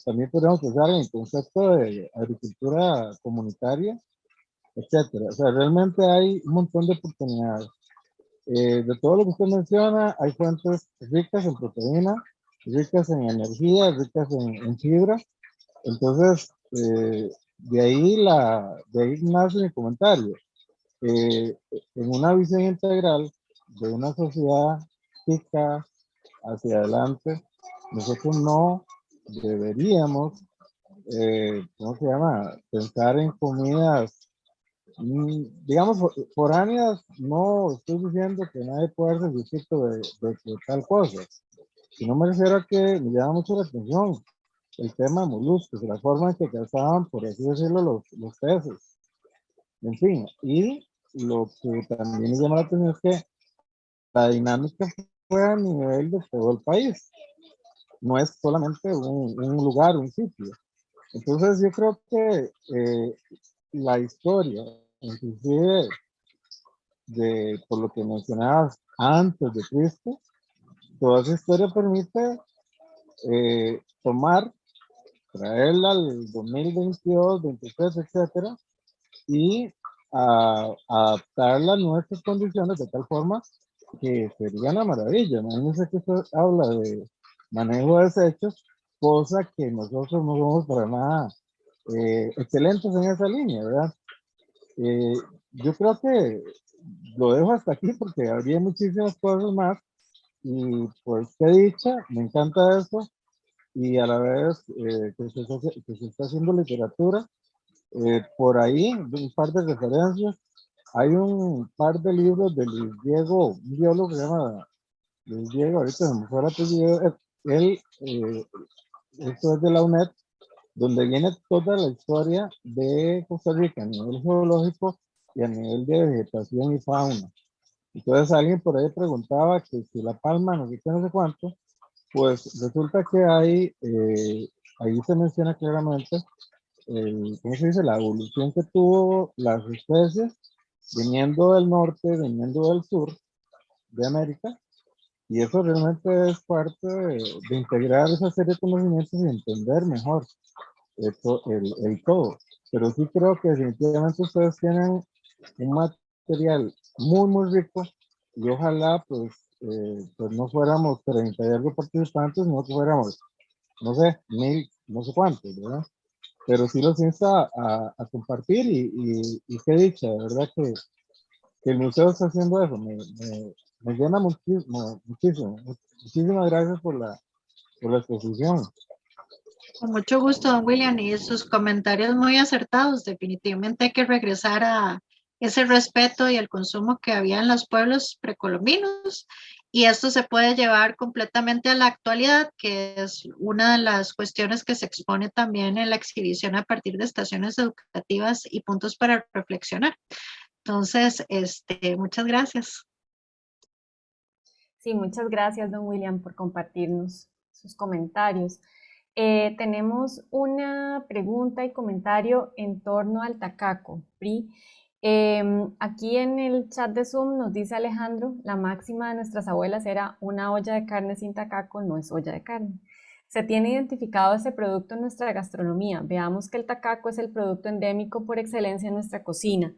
También podemos pensar en el concepto de agricultura comunitaria, etcétera. O sea, realmente hay un montón de oportunidades. De todo lo que usted menciona, hay fuentes ricas en proteína, ricas en energía, ricas en fibra. Entonces, de ahí nace mi comentario. En una visión integral de una sociedad rica hacia adelante, nosotros no deberíamos, ¿cómo se llama? Pensar en comidas, digamos, foráneas. No estoy diciendo que nadie puede ser distinto de tal cosa, sino me refiero a que me llama mucho la atención el tema de moluscos, la forma en que cazaban, por así decirlo, los peces, en fin. Y lo que también me llama la atención es que la dinámica fue a nivel de todo el país, no es solamente un lugar, un sitio. Entonces yo creo que la historia, inclusive por lo que mencionabas antes de Cristo, toda esa historia permite traerla al 2022, 23, etcétera, y adaptarla a nuestras condiciones de tal forma que sería una maravilla. Imagínense que usted habla de manejo de desechos, cosa que nosotros no somos para nada excelentes en esa línea, ¿verdad? Eh, yo creo que lo dejo hasta aquí porque habría muchísimas cosas más y pues qué dicha, me encanta esto y a la vez que se está haciendo literatura. Por ahí, un par de referencias. Hay un par de libros de Luis Diego, un biólogo que se llama Luis Diego, ahorita se me fue el apellido. Él, esto es de la UNED, donde viene toda la historia de Costa Rica a nivel geológico y a nivel de vegetación y fauna. Entonces alguien por ahí preguntaba que si la palma, no sé qué, no sé cuánto, pues resulta que hay, ahí se menciona claramente ¿cómo se dice? La evolución que tuvo las especies viniendo del norte, viniendo del sur de América, y eso realmente es parte de integrar esa serie de conocimientos y entender mejor el todo. Pero sí creo que definitivamente ustedes tienen un material muy, muy rico y ojalá pues no fuéramos 30 y algo participantes, sino que fuéramos, no sé, 1000, no sé cuántos, ¿verdad? Pero sí los insta a compartir y qué dicha, de verdad que el museo está haciendo eso, me llena muchísimo, muchísimo. Muchísimas gracias por la exposición. Con mucho gusto, don William, y sus comentarios muy acertados. Definitivamente hay que regresar a ese respeto y el consumo que había en los pueblos precolombinos. Y esto se puede llevar completamente a la actualidad, que es una de las cuestiones que se expone también en la exhibición a partir de estaciones educativas y puntos para reflexionar. Entonces, muchas gracias. Sí, muchas gracias, don William, por compartirnos sus comentarios. Tenemos una pregunta y comentario en torno al tacaco, Pri. Aquí en el chat de Zoom nos dice Alejandro, la máxima de nuestras abuelas era una olla de carne sin tacaco no es olla de carne. Se tiene identificado ese producto en nuestra gastronomía. Veamos que el tacaco es el producto endémico por excelencia en nuestra cocina.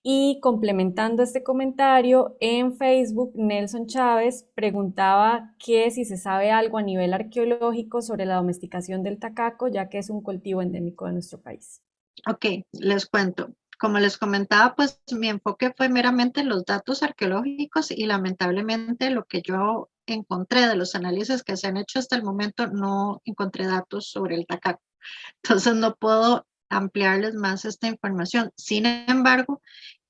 Y complementando este comentario, en Facebook, Nelson Chávez preguntaba que si se sabe algo a nivel arqueológico sobre la domesticación del tacaco, ya que es un cultivo endémico de nuestro país. Ok, les cuento. Como les comentaba, pues mi enfoque fue meramente en los datos arqueológicos y lamentablemente lo que yo encontré de los análisis que se han hecho hasta el momento no encontré datos sobre el tacaco. Entonces no puedo ampliarles más esta información. Sin embargo,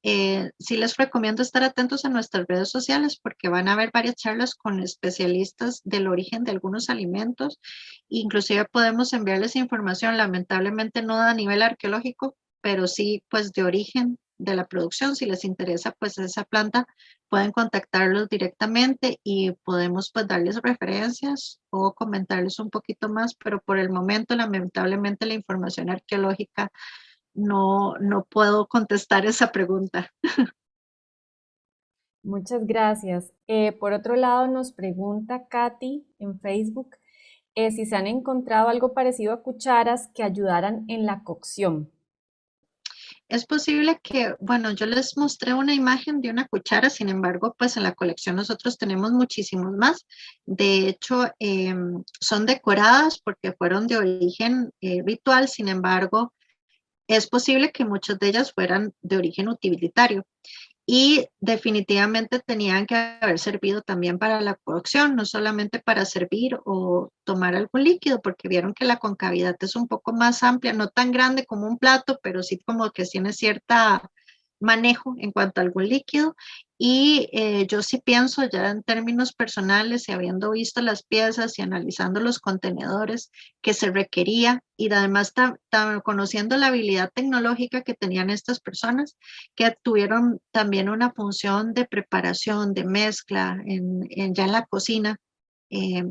sí les recomiendo estar atentos a nuestras redes sociales porque van a haber varias charlas con especialistas del origen de algunos alimentos. Inclusive podemos enviarles información, lamentablemente no a nivel arqueológico, pero sí pues de origen de la producción. Si les interesa pues esa planta, pueden contactarlos directamente y podemos pues darles referencias o comentarles un poquito más, pero por el momento lamentablemente la información arqueológica no puedo contestar esa pregunta. Muchas gracias. Por otro lado, nos pregunta Katy en Facebook si se han encontrado algo parecido a cucharas que ayudaran en la cocción. Es posible que, bueno, yo les mostré una imagen de una cuchara, sin embargo, pues en la colección nosotros tenemos muchísimos más. De hecho, son decoradas porque fueron de origen ritual, sin embargo, es posible que muchas de ellas fueran de origen utilitario. Y definitivamente tenían que haber servido también para la cocción, no solamente para servir o tomar algún líquido, porque vieron que la concavidad es un poco más amplia, no tan grande como un plato, pero sí como que tiene cierta manejo en cuanto a algún líquido. Y yo sí pienso ya en términos personales y habiendo visto las piezas y analizando los contenedores que se requería y además conociendo la habilidad tecnológica que tenían estas personas, que tuvieron también una función de preparación, de mezcla ya en la cocina, eh,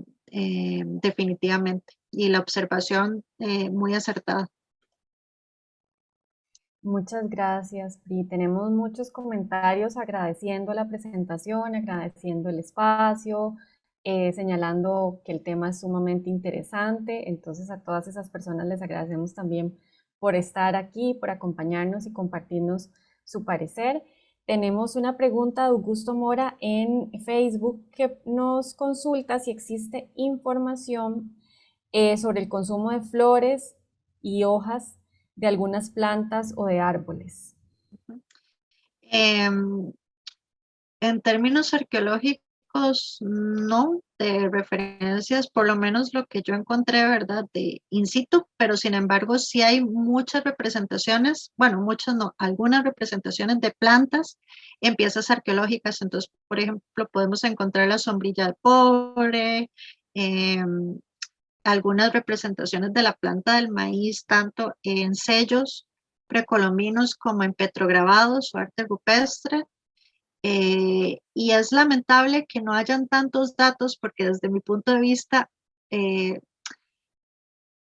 definitivamente. Y la observación muy acertada. Muchas gracias, Pri. Tenemos muchos comentarios agradeciendo la presentación, agradeciendo el espacio, señalando que el tema es sumamente interesante. Entonces, a todas esas personas les agradecemos también por estar aquí, por acompañarnos y compartirnos su parecer. Tenemos una pregunta de Augusto Mora en Facebook que nos consulta si existe información sobre el consumo de flores y hojas de algunas plantas o de árboles. En términos arqueológicos, no, de referencias, por lo menos lo que yo encontré, ¿verdad? De in situ, pero sin embargo sí hay muchas representaciones, bueno, muchas no, algunas representaciones de plantas en piezas arqueológicas. Entonces, por ejemplo, podemos encontrar la sombrilla del pobre, algunas representaciones de la planta del maíz, tanto en sellos precolombinos como en petrograbados o arte rupestre. Y es lamentable que no hayan tantos datos porque desde mi punto de vista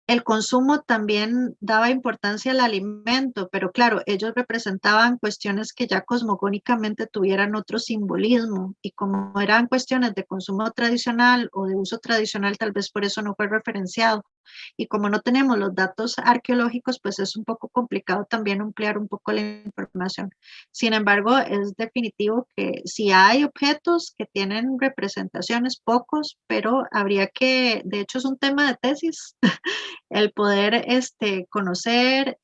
el consumo también daba importancia al alimento, pero claro, ellos representaban cuestiones que ya cosmogónicamente tuvieran otro simbolismo y como eran cuestiones de consumo tradicional o de uso tradicional, tal vez por eso no fue referenciado. Y como no tenemos los datos arqueológicos, pues es un poco complicado también ampliar un poco la información. Sin embargo, es definitivo que si hay objetos que tienen representaciones, pocos, pero habría que, de hecho es un tema de tesis, el poder conocer,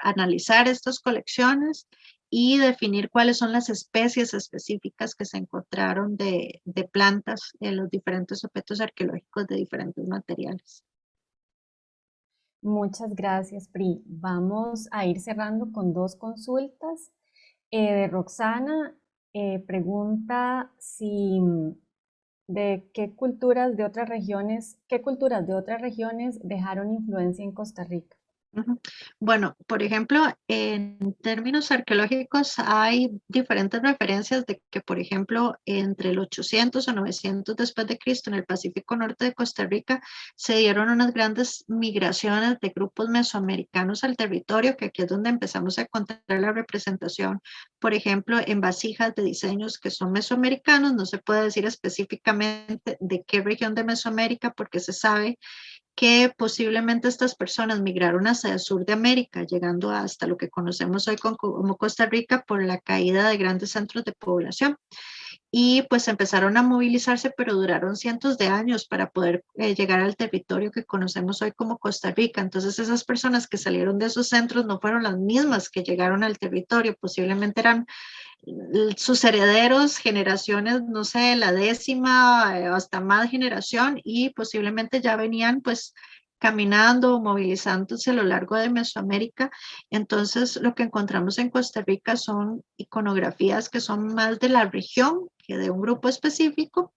analizar estas colecciones y definir cuáles son las especies específicas que se encontraron de plantas en los diferentes objetos arqueológicos de diferentes materiales. Muchas gracias, Pri. Vamos a ir cerrando con dos consultas. De Roxana, pregunta si de qué culturas de otras regiones dejaron influencia en Costa Rica. Ujú. Bueno, por ejemplo, en términos arqueológicos hay diferentes referencias de que, por ejemplo, entre el 800 o 900 después de Cristo en el Pacífico Norte de Costa Rica se dieron unas grandes migraciones de grupos mesoamericanos al territorio, que aquí es donde empezamos a encontrar la representación, por ejemplo, en vasijas de diseños que son mesoamericanos. No se puede decir específicamente de qué región de Mesoamérica porque se sabe que posiblemente estas personas migraron hacia el sur de América, llegando hasta lo que conocemos hoy como Costa Rica por la caída de grandes centros de población. Y pues empezaron a movilizarse, pero duraron cientos de años para poder llegar al territorio que conocemos hoy como Costa Rica. Entonces esas personas que salieron de esos centros no fueron las mismas que llegaron al territorio, posiblemente eran sus herederos, generaciones, no sé, la décima, hasta más generación, y posiblemente ya venían pues caminando, movilizándose a lo largo de Mesoamérica. Entonces lo que encontramos en Costa Rica son iconografías que son más de la región que de un grupo específico,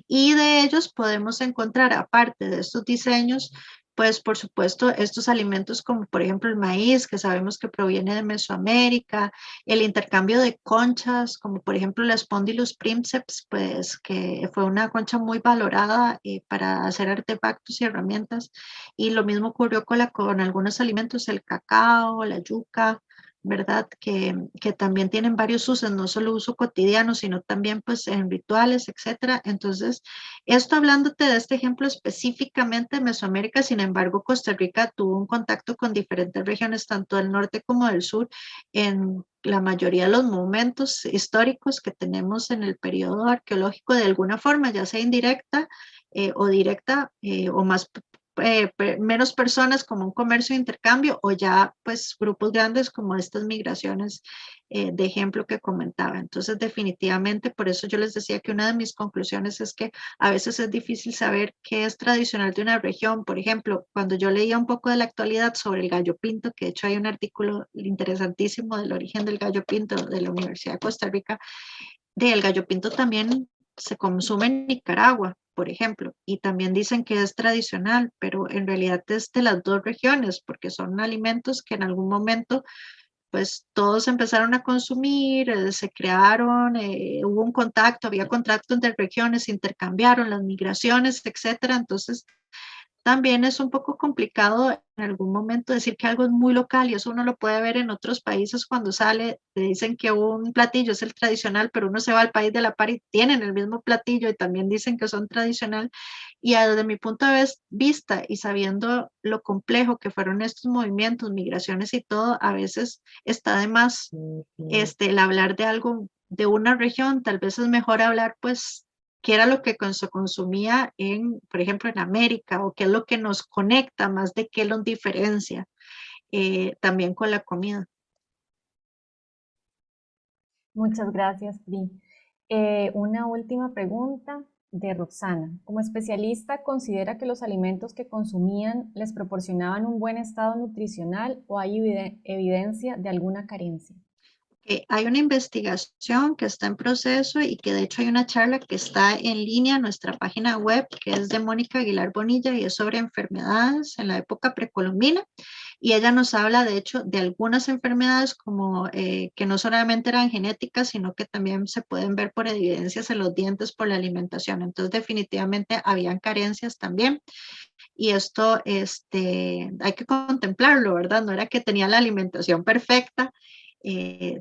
y de ellos podemos encontrar, aparte de estos diseños, pues por supuesto estos alimentos como por ejemplo el maíz, que sabemos que proviene de Mesoamérica, el intercambio de conchas, como por ejemplo la Spondylus princeps, pues que fue una concha muy valorada para hacer artefactos y herramientas, y lo mismo ocurrió con algunos alimentos, el cacao, la yuca, ¿verdad? Que también tienen varios usos, no solo uso cotidiano, sino también pues en rituales, etcétera. Entonces, esto hablándote de este ejemplo específicamente de Mesoamérica, sin embargo, Costa Rica tuvo un contacto con diferentes regiones, tanto del norte como del sur, en la mayoría de los momentos históricos que tenemos en el periodo arqueológico de alguna forma, ya sea indirecta o directa o más menos personas como un comercio de intercambio o ya pues grupos grandes como estas migraciones de ejemplo que comentaba. Entonces definitivamente por eso yo les decía que una de mis conclusiones es que a veces es difícil saber qué es tradicional de una región. Por ejemplo, cuando yo leía un poco de la actualidad sobre el gallo pinto, que de hecho hay un artículo interesantísimo del origen del gallo pinto de la Universidad de Costa Rica, del gallo pinto también se consume en Nicaragua, por ejemplo, y también dicen que es tradicional, pero en realidad es de las dos regiones, porque son alimentos que en algún momento, pues todos empezaron a consumir, se crearon, hubo un contacto, había contacto entre regiones, se intercambiaron las migraciones, etcétera. Entonces, también es un poco complicado en algún momento decir que algo es muy local y eso uno lo puede ver en otros países cuando sale, te dicen que un platillo es el tradicional, pero uno se va al país de la par y tienen el mismo platillo y también dicen que son tradicional. Y desde mi punto de vista y sabiendo lo complejo que fueron estos movimientos, migraciones y todo, a veces está de más el hablar de algo de una región, tal vez es mejor hablar pues qué era lo que se consumía en, por ejemplo, en América, o qué es lo que nos conecta más de qué nos diferencia también con la comida. Muchas gracias, Pri. Una última pregunta de Roxana. Como especialista, ¿considera que los alimentos que consumían les proporcionaban un buen estado nutricional o hay evidencia de alguna carencia? Hay una investigación que está en proceso y que de hecho hay una charla que está en línea en nuestra página web, que es de Mónica Aguilar Bonilla y es sobre enfermedades en la época precolombina. Y ella nos habla de hecho de algunas enfermedades como que no solamente eran genéticas, sino que también se pueden ver por evidencias en los dientes por la alimentación. Entonces definitivamente habían carencias también. Y esto hay que contemplarlo, ¿verdad? No era que tenía la alimentación perfecta,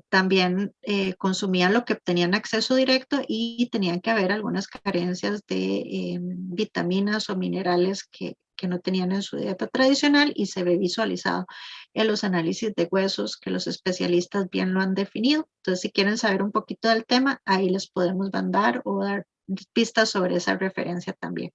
también consumían lo que tenían acceso directo y tenían que haber algunas carencias de vitaminas o minerales que no tenían en su dieta tradicional y se ve visualizado en los análisis de huesos que los especialistas bien lo han definido. Entonces, si quieren saber un poquito del tema, ahí les podemos mandar o dar pistas sobre esa referencia también.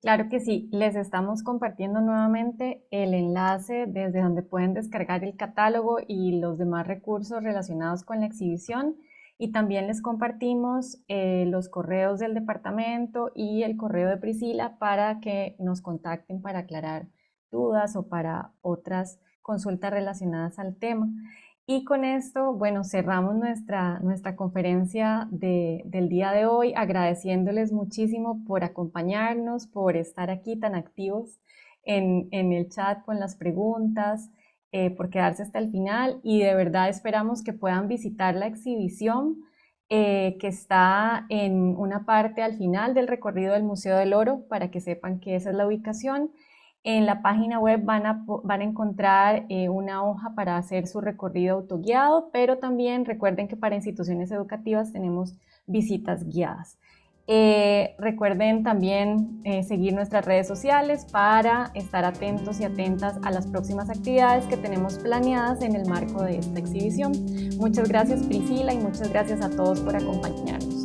Claro que sí, les estamos compartiendo nuevamente el enlace desde donde pueden descargar el catálogo y los demás recursos relacionados con la exhibición, y también les compartimos los correos del departamento y el correo de Priscila para que nos contacten para aclarar dudas o para otras consultas relacionadas al tema. Y con esto, bueno, cerramos nuestra conferencia del día de hoy, agradeciéndoles muchísimo por acompañarnos, por estar aquí tan activos en el chat con las preguntas, por quedarse hasta el final, y de verdad esperamos que puedan visitar la exhibición que está en una parte al final del recorrido del Museo del Oro, para que sepan que esa es la ubicación. En la página web van a encontrar una hoja para hacer su recorrido autoguiado, pero también recuerden que para instituciones educativas tenemos visitas guiadas. Recuerden también seguir nuestras redes sociales para estar atentos y atentas a las próximas actividades que tenemos planeadas en el marco de esta exhibición. Muchas gracias, Priscila, y muchas gracias a todos por acompañarnos.